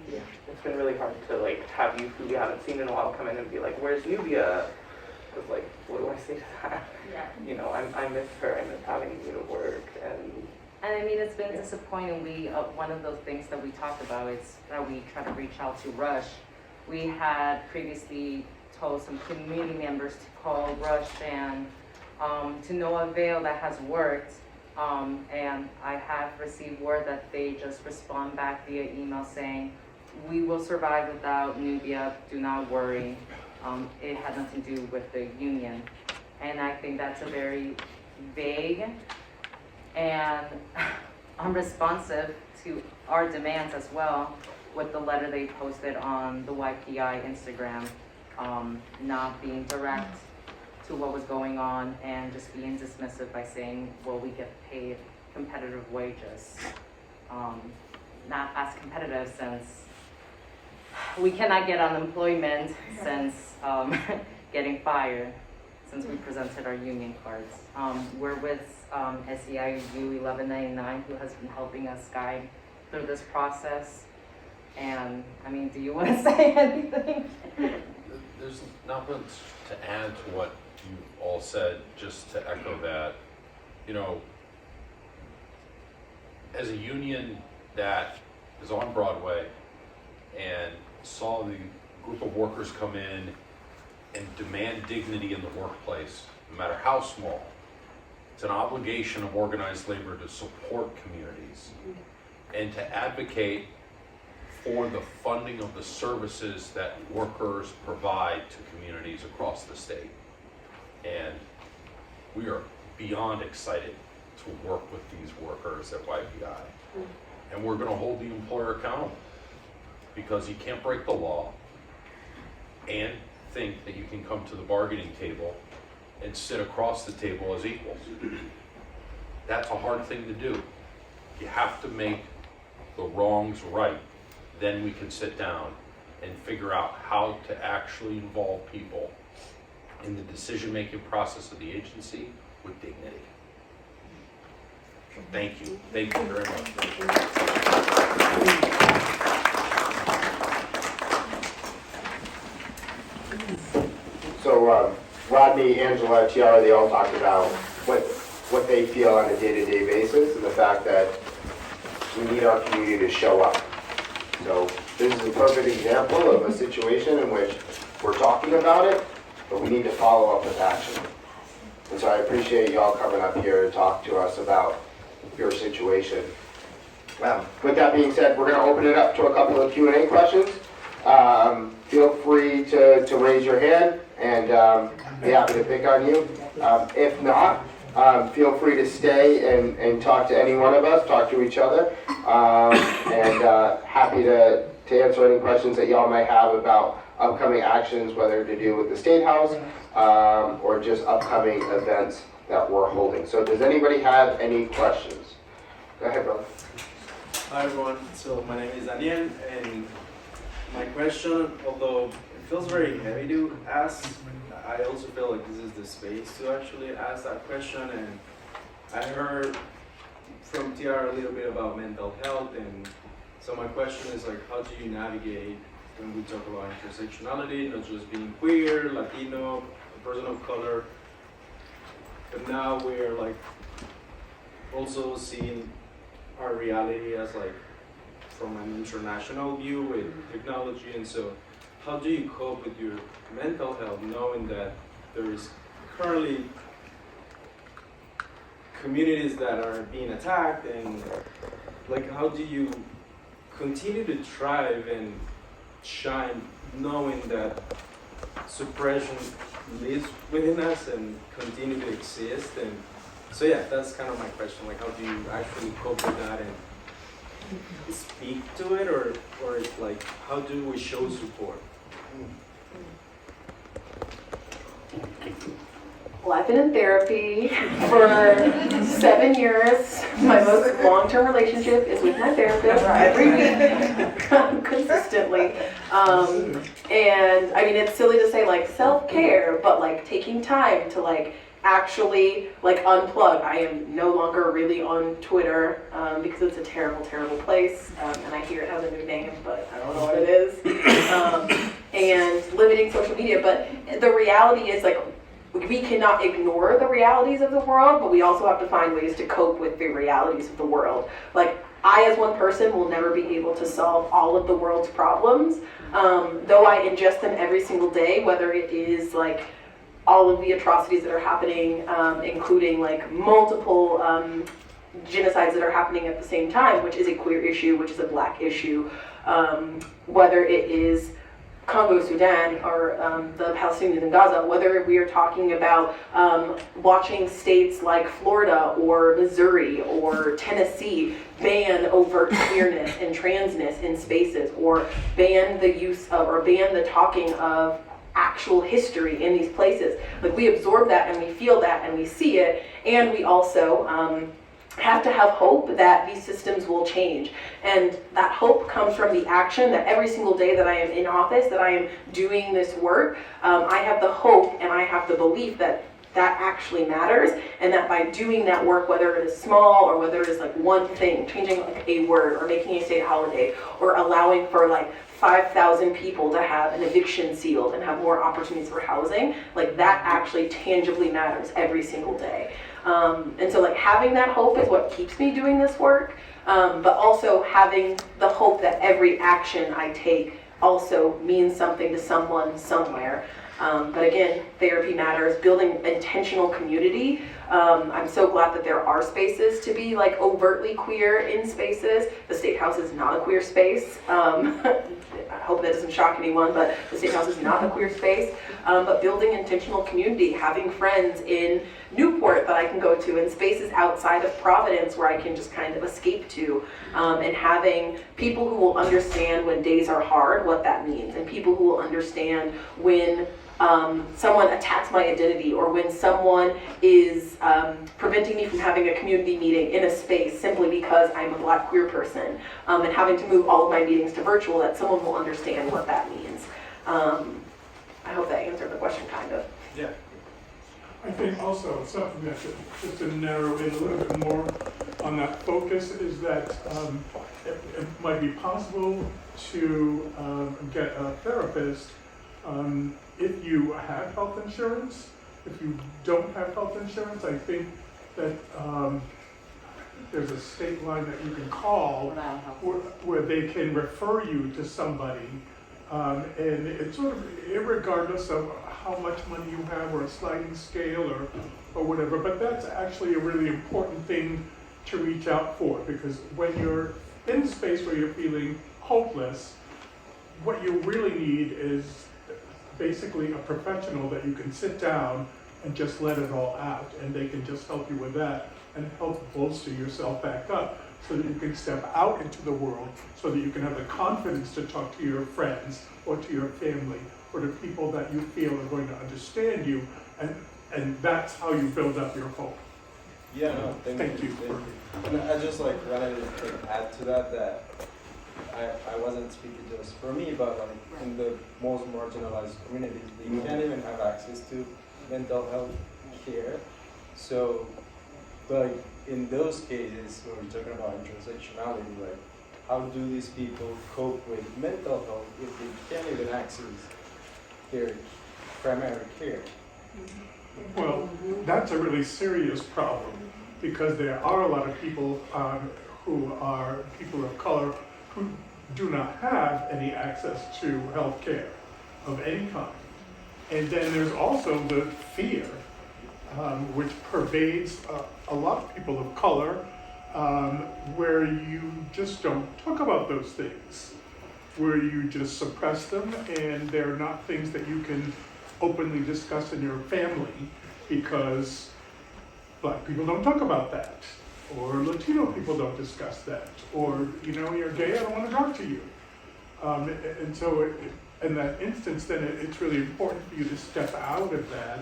Yeah, it's been really hard to have youth who we haven't seen in a while come in and be like, "Where's Nubia?" Because what do I say to that? Yeah. You know, I miss her. I miss having you to work, and I mean, it's been disappointing. One of those things that we talked about is that we try to reach out to Rush. We had previously told some community members to call Rush, and to no avail that has worked. And I have received word that they just respond back via email saying, "We will survive without Nubia, do not worry." It had nothing to do with the union. And I think that's a very vague and unresponsive to our demands as well, with the letter they posted on the YPI Instagram, not being direct to what was going on and just being dismissive by saying, well, we get paid competitive wages. Not as competitive since we cannot get unemployment since getting fired, since we presented our union cards. We're with SEIU 1199, who has been helping us guide through this process. And I mean, do you want to say anything? There's not much to add to what you all said, just to echo that, you know, as a union that is on Broadway and saw the group of workers come in and demand dignity in the workplace, no matter how small, it's an obligation of organized labor to support communities and to advocate for the funding of the services that workers provide to communities across the state. And we are beyond excited to work with these workers at YPI. And we're gonna hold the employer accountable, because you can't break the law and think that you can come to the bargaining table and sit across the table as equals. That's a hard thing to do. You have to make the wrongs right. Then we can sit down and figure out how to actually involve people in the decision-making process of the agency with dignity. Thank you. Thank you very much. So Rodney, Angela, Tiara, they all talked about what they feel on a day-to-day basis and the fact that we need our community to show up. So this is a perfect example of a situation in which we're talking about it, but we need to follow up with action. And so I appreciate y'all coming up here to talk to us about your situation. With that being said, we're going to open it up to a couple of Q&A questions. Feel free to raise your hand and be happy to pick on you. If not, feel free to stay and talk to any one of us, talk to each other, and happy to answer any questions that y'all might have about upcoming actions, whether to do with the State House or just upcoming events that we're holding. So does anybody have any questions? Go ahead, brother. Hi everyone, so my name is Daniel, and my question, although it feels very heavy to ask, I also feel like this is the space to actually ask that question. And I heard from TR a little bit about mental health, and so my question is like, how do you navigate when we talk about intersectionality, not just being queer, Latino, a person of color, but now we're like also seeing our reality as like from an international view with technology. And so how do you cope with your mental health knowing that there is currently communities that are being attacked, and like how do you continue to thrive and shine knowing that suppression lives within us and continue to exist? And so yeah, that's kind of my question, like how do you actually cope with that and speak to it, or it's like how do we show support? Well, I've been in therapy for 7 years. My most long-term relationship is with my therapist every week, consistently. And I mean, it's silly to say like self-care, but like taking time to like actually like unplug. I am no longer really on Twitter because it's a terrible, terrible place. And I hear it has a new name, but I don't know what it is. And limiting social media. But the reality is like, we cannot ignore the realities of the world, but we also have to find ways to cope with the realities of the world. Like, I as one person will never be able to solve all of the world's problems, though I ingest them every single day, whether it is like all of the atrocities that are happening, including like multiple genocides that are happening at the same time, which is a queer issue, which is a Black issue, whether it is Congo, Sudan, or the Palestinians in Gaza, whether we are talking about watching states like Florida or Missouri or Tennessee ban overt queerness and transness in spaces, or ban the use of, or ban the talking of actual history in these places. Like, we absorb that and we feel that and we see it, and we also have to have hope that these systems will change. And that hope comes from the action that every single day that I am in office, that I am doing this work, I have the hope and I have the belief that that actually matters, and that by doing that work, whether it is small or whether it is like one thing, changing like a word or making a state holiday or allowing for like 5,000 people to have an eviction sealed and have more opportunities for housing, like that actually tangibly matters every single day. And so like having that hope is what keeps me doing this work, but also having the hope that every action I take also means something to someone somewhere. But again, therapy matters, building intentional community. I'm so glad that there are spaces to be like overtly queer in spaces. The State House is not a queer space. I hope that doesn't shock anyone, but the State House is not a queer space. But building intentional community, having friends in Newport that I can go to, and spaces outside of Providence where I can just kind of escape to, and having people who will understand when days are hard, what that means, and people who will understand when someone attacks my identity, or when someone is preventing me from having a community meeting in a space simply because I'm a Black queer person, and having to move all of my meetings to virtual, that someone will understand what that means. I hope that answered the question, kind of. Yeah. I think also something that just to narrow in a little bit more on that focus is that it might be possible to get a therapist if you have health insurance. If you don't have health insurance, I think that there's a state line that you can call where they can refer you to somebody. And it's sort of irregardless of how much money you have, or a sliding scale, or whatever, but that's actually a really important thing to reach out for, because when you're in a space where you're feeling hopeless, what you really need is basically a professional that you can sit down and just let it all out, and they can just help you with that and help bolster yourself back up so that you can step out into the world, so that you can have the confidence to talk to your friends or to your family or to people that you feel are going to understand you, and that's how you build up your hope. Yeah, no, thank you. And I just like wanted to add to that I wasn't speaking just for me, but like in the most marginalized communities, you can't even have access to mental health care. So, like in those cases, when we're talking about intersectionality, like how do these people cope with mental health if they can't even access their primary care? Well, that's a really serious problem, because there are a lot of people who are people of color who do not have any access to health care of any kind. And then there's also the fear, which pervades a lot of people of color, where you just don't talk about those things, where you just suppress them, and they're not things that you can openly discuss in your family, because Black people don't talk about that, or Latino people don't discuss that, or, you know, you're gay, I don't want to talk to you. And so in that instance, then it's really important for you to step out of that,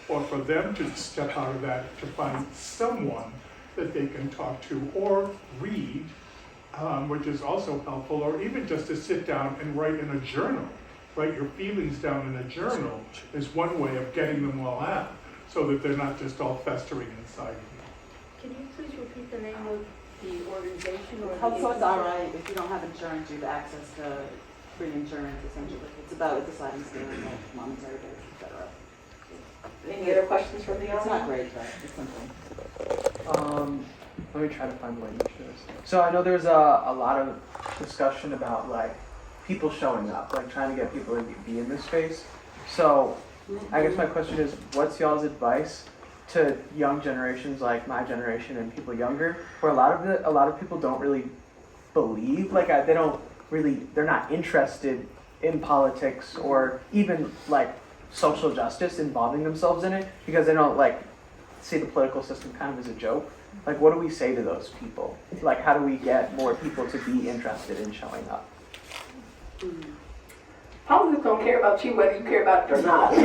or for them to step out of that, to find someone that they can talk to or read, which is also helpful, or even just to sit down and write in a journal. Write your feelings down in a journal is one way of getting them all out, so that they're not just all festering inside you. Can you please repeat the name of the organization or Health Source RI, if you don't have insurance, you have access to free insurance, essentially. It's about the sliding scale, like monetary base, et cetera. Any other questions from the It's audience? not great, but it's something. Let me try to find what you shows. So I know there's a lot of discussion about like people showing up, like trying to get people to be in this space. So I guess my question is, what's y'all's advice to young generations like my generation and people younger, where a lot of people don't really believe, like they're not interested in politics or even like social justice involving themselves in it because they don't like see the political system kind of as a joke. Like, what do we say to those people? Like, how do we get more people to be interested in showing up? Politics don't care about you whether you care about it or not.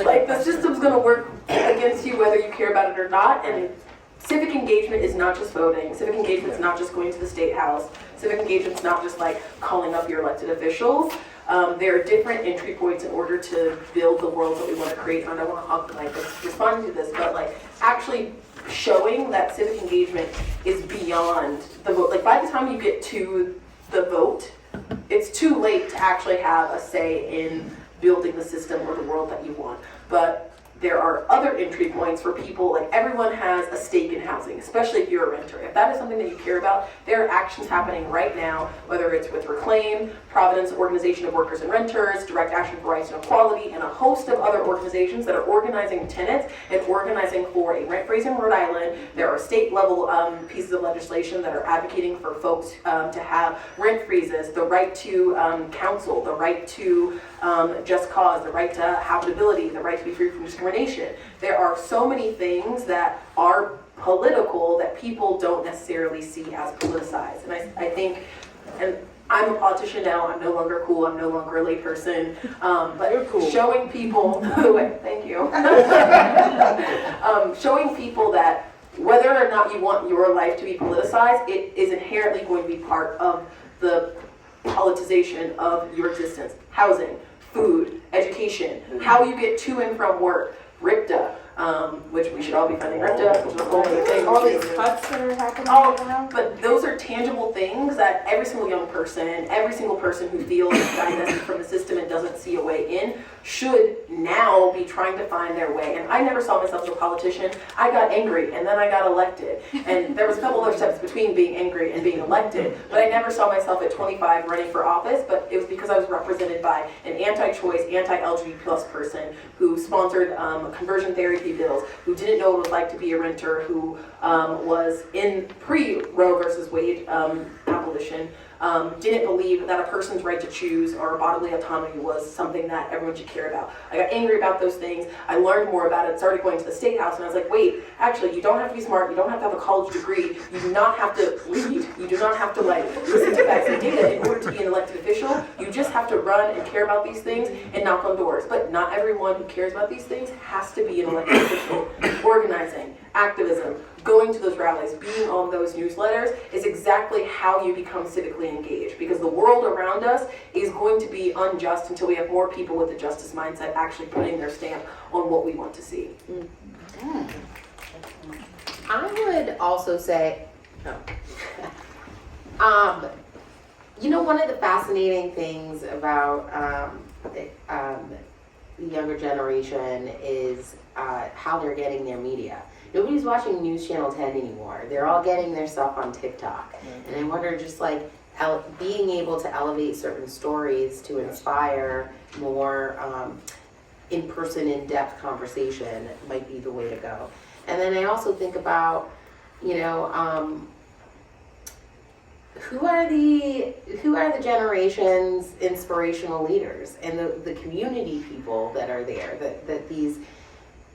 Like, the system's gonna work against you whether you care about it or not, and civic engagement is not just voting. Civic engagement is not just going to the state house. Civic engagement is not just like calling up your elected officials. There are different entry points in order to build the world that we want to create. And I don't want to like respond to this, but like actually showing that civic engagement is beyond the vote. Like by the time you get to the vote, it's too late to actually have a say in building the system or the world that you want. But there are other entry points for people, like everyone has a stake in housing, especially if you're a renter. If that is something that you care about, there are actions happening right now, whether it's with Reclaim, Providence Organization of Workers and Renters, Direct Action for Rights and Equality, and a host of other organizations that are organizing tenants and organizing for a rent freeze in Rhode Island. There are state level pieces of legislation that are advocating for folks to have rent freezes, the right to counsel, the right to just cause, the right to habitability, the right to be free from discrimination. There are so many things that are political that people don't necessarily see as politicized. And I think, and I'm a politician now, I'm no longer cool, I'm no longer a layperson, but you're cool. Showing people, thank you, showing people that whether or not you want your life to be politicized, it is inherently going to be part of the politicization of your existence. Housing, food, education, how you get to and from work, RIPTA, which we should all be funding RIPTA, which is a whole other thing. All these cuts that are happening Oh, right now. but those are tangible things that every single young person, every single person who feels divested from the system and doesn't see a way in, should now be trying to find their way. And I never saw myself as a politician. I got angry and then I got elected. And there was a couple other steps between being angry and being elected, but I never saw myself at 25 running for office, but it was because I was represented by an anti-choice, anti-LGBT plus person who sponsored conversion therapy bills, who didn't know what it was like to be a renter, who was in pre-Roe versus Wade abolition, didn't believe that a person's right to choose or bodily autonomy was something that everyone should care about. I got angry about those things. I learned more about it, started going to the state house, and I was like, wait, actually, you don't have to be smart, you don't have to have a college degree, you do not have to read, you do not have to like listen to facts and data in order to be an elected official. You just have to run and care about these things and knock on doors. But not everyone who cares about these things has to be an elected official. Organizing, activism, going to those rallies, being on those newsletters is exactly how you become civically engaged, because the world around us is going to be unjust until we have more people with a justice mindset actually putting their stamp on what we want to see. I would also say, you know, one of the fascinating things about the younger generation is how they're getting their media. Nobody's watching News Channel 10 anymore. They're all getting their stuff on TikTok. And I wonder, just like being able to elevate certain stories to inspire more in-person, in-depth conversation might be the way to go. And then I also think about, you know, who are the generation's inspirational leaders and the community people that are there, that these,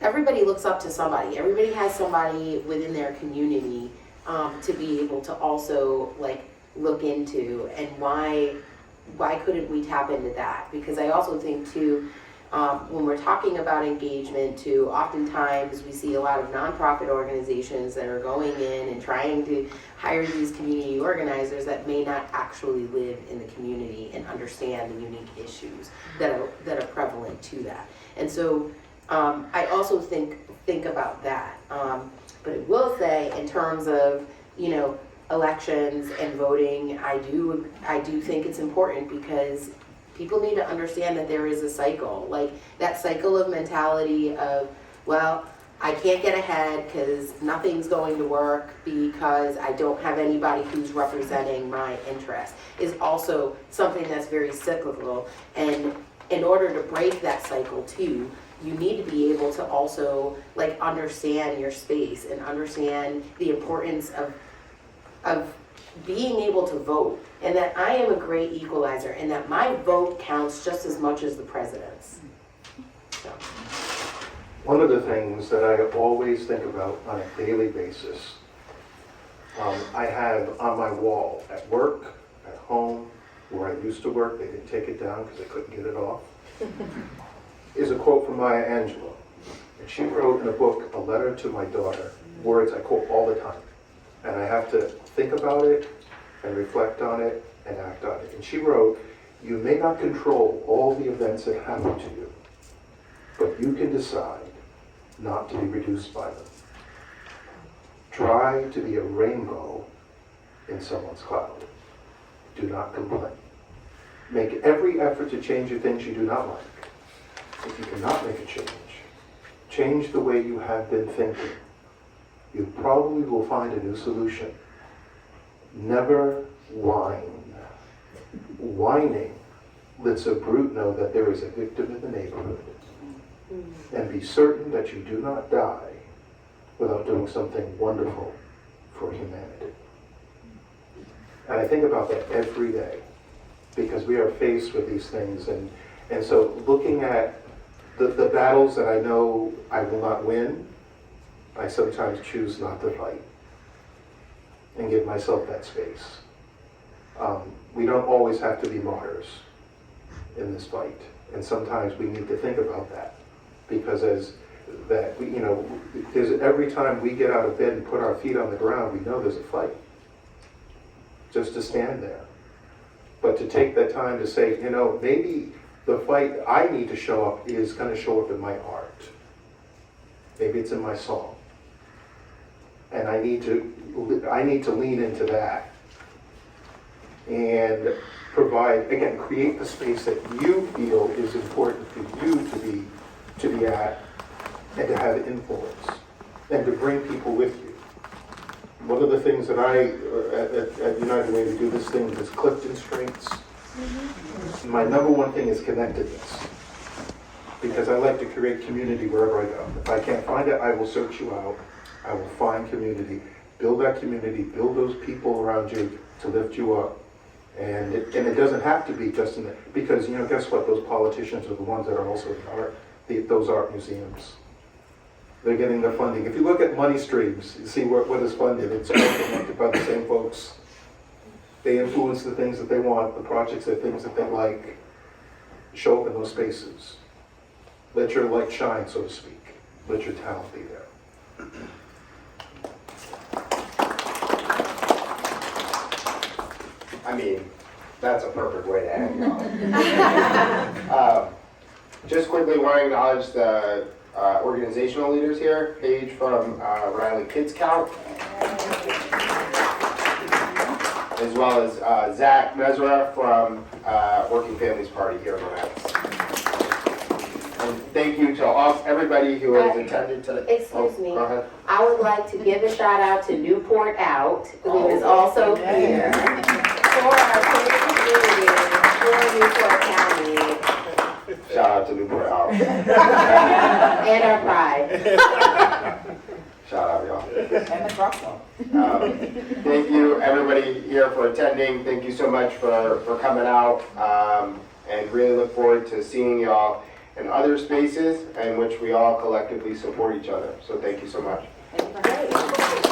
everybody looks up to somebody. Everybody has somebody within their community to be able to also like look into, and why couldn't we tap into that? Because I also think too, when we're talking about engagement too, oftentimes we see a lot of nonprofit organizations that are going in and trying to hire these community organizers that may not actually live in the community and understand the unique issues that are prevalent to that. And so I also think about that. But I will say, in terms of, you know, elections and voting, I do think it's important, because people need to understand that there is a cycle, like that cycle of mentality of, well, I can't get ahead because nothing's going to work because I don't have anybody who's representing my interests, is also something that's very cyclical. And in order to break that cycle too, you need to be able to also like understand your space and understand the importance of being able to vote, and that I am a great equalizer, and that my vote counts just as much as the president's. So. One of the things that I always think about on a daily basis, I have on my wall at work, at home, where I used to work, they didn't take it down because they couldn't get it off, is a quote from Maya Angelou. And she wrote in a book, A Letter to My Daughter, words I quote all the time. And I have to think about it and reflect on it and act on it. And she wrote, "You may not control all the events that happen to you, but you can decide not to be reduced by them. Try to be a rainbow in someone's cloud. Do not complain. Make every effort to change the things you do not like. If you cannot make a change, change the way you have been thinking. You probably will find a new solution. Never whine. Whining lets a brute know that there is a victim in the neighborhood. And be certain that you do not die without doing something wonderful for humanity." And I think about that every day, because we are faced with these things. And so looking at the battles that I know I will not win, I sometimes choose not to fight and give myself that space. We don't always have to be martyrs in this fight. And sometimes we need to think about that. Because there's every time we get out of bed and put our feet on the ground, we know there's a fight. Just to stand there. But to take that time to say, maybe the fight I need to show up is going to show up in my art. Maybe it's in my song. And I need to lean into that and provide, again, create the space that you feel is important for you to be at and to have influence and to bring people with you. One of the things that at United Way we do this thing is Clifton Strengths. My number one thing is connectedness, because I like to create community wherever I go. If I can't find it, I will search you out. I will find community, build that community, build those people around you to lift you up. And it doesn't have to be just in it, because guess what? Those politicians are the ones that are also in art, those art museums. They're getting their funding. If you look at money streams, you see what is funded. It's all connected by the same folks. They influence the things that they want, the projects, the things that they like. Show up in those spaces. Let your light shine, so to speak. Let your talent be there. I mean, that's a perfect way to end. Just quickly want to acknowledge the organizational leaders here. Paige from Riley Kids Count, as well as Zach Mesra from Working Families Party here in Romance. And thank you to everybody who has attended today. Excuse me. Go ahead. I would like to give a shout out to Newport Out, who is also here, for our community, for Newport County. Shout out to Newport Out. And our pride. Shout out, y'all. And the crosswalk. Thank you, everybody here, for attending. Thank you so much for coming out. And really look forward to seeing y'all in other spaces in which we all collectively support each other. So thank you so much. Thank you.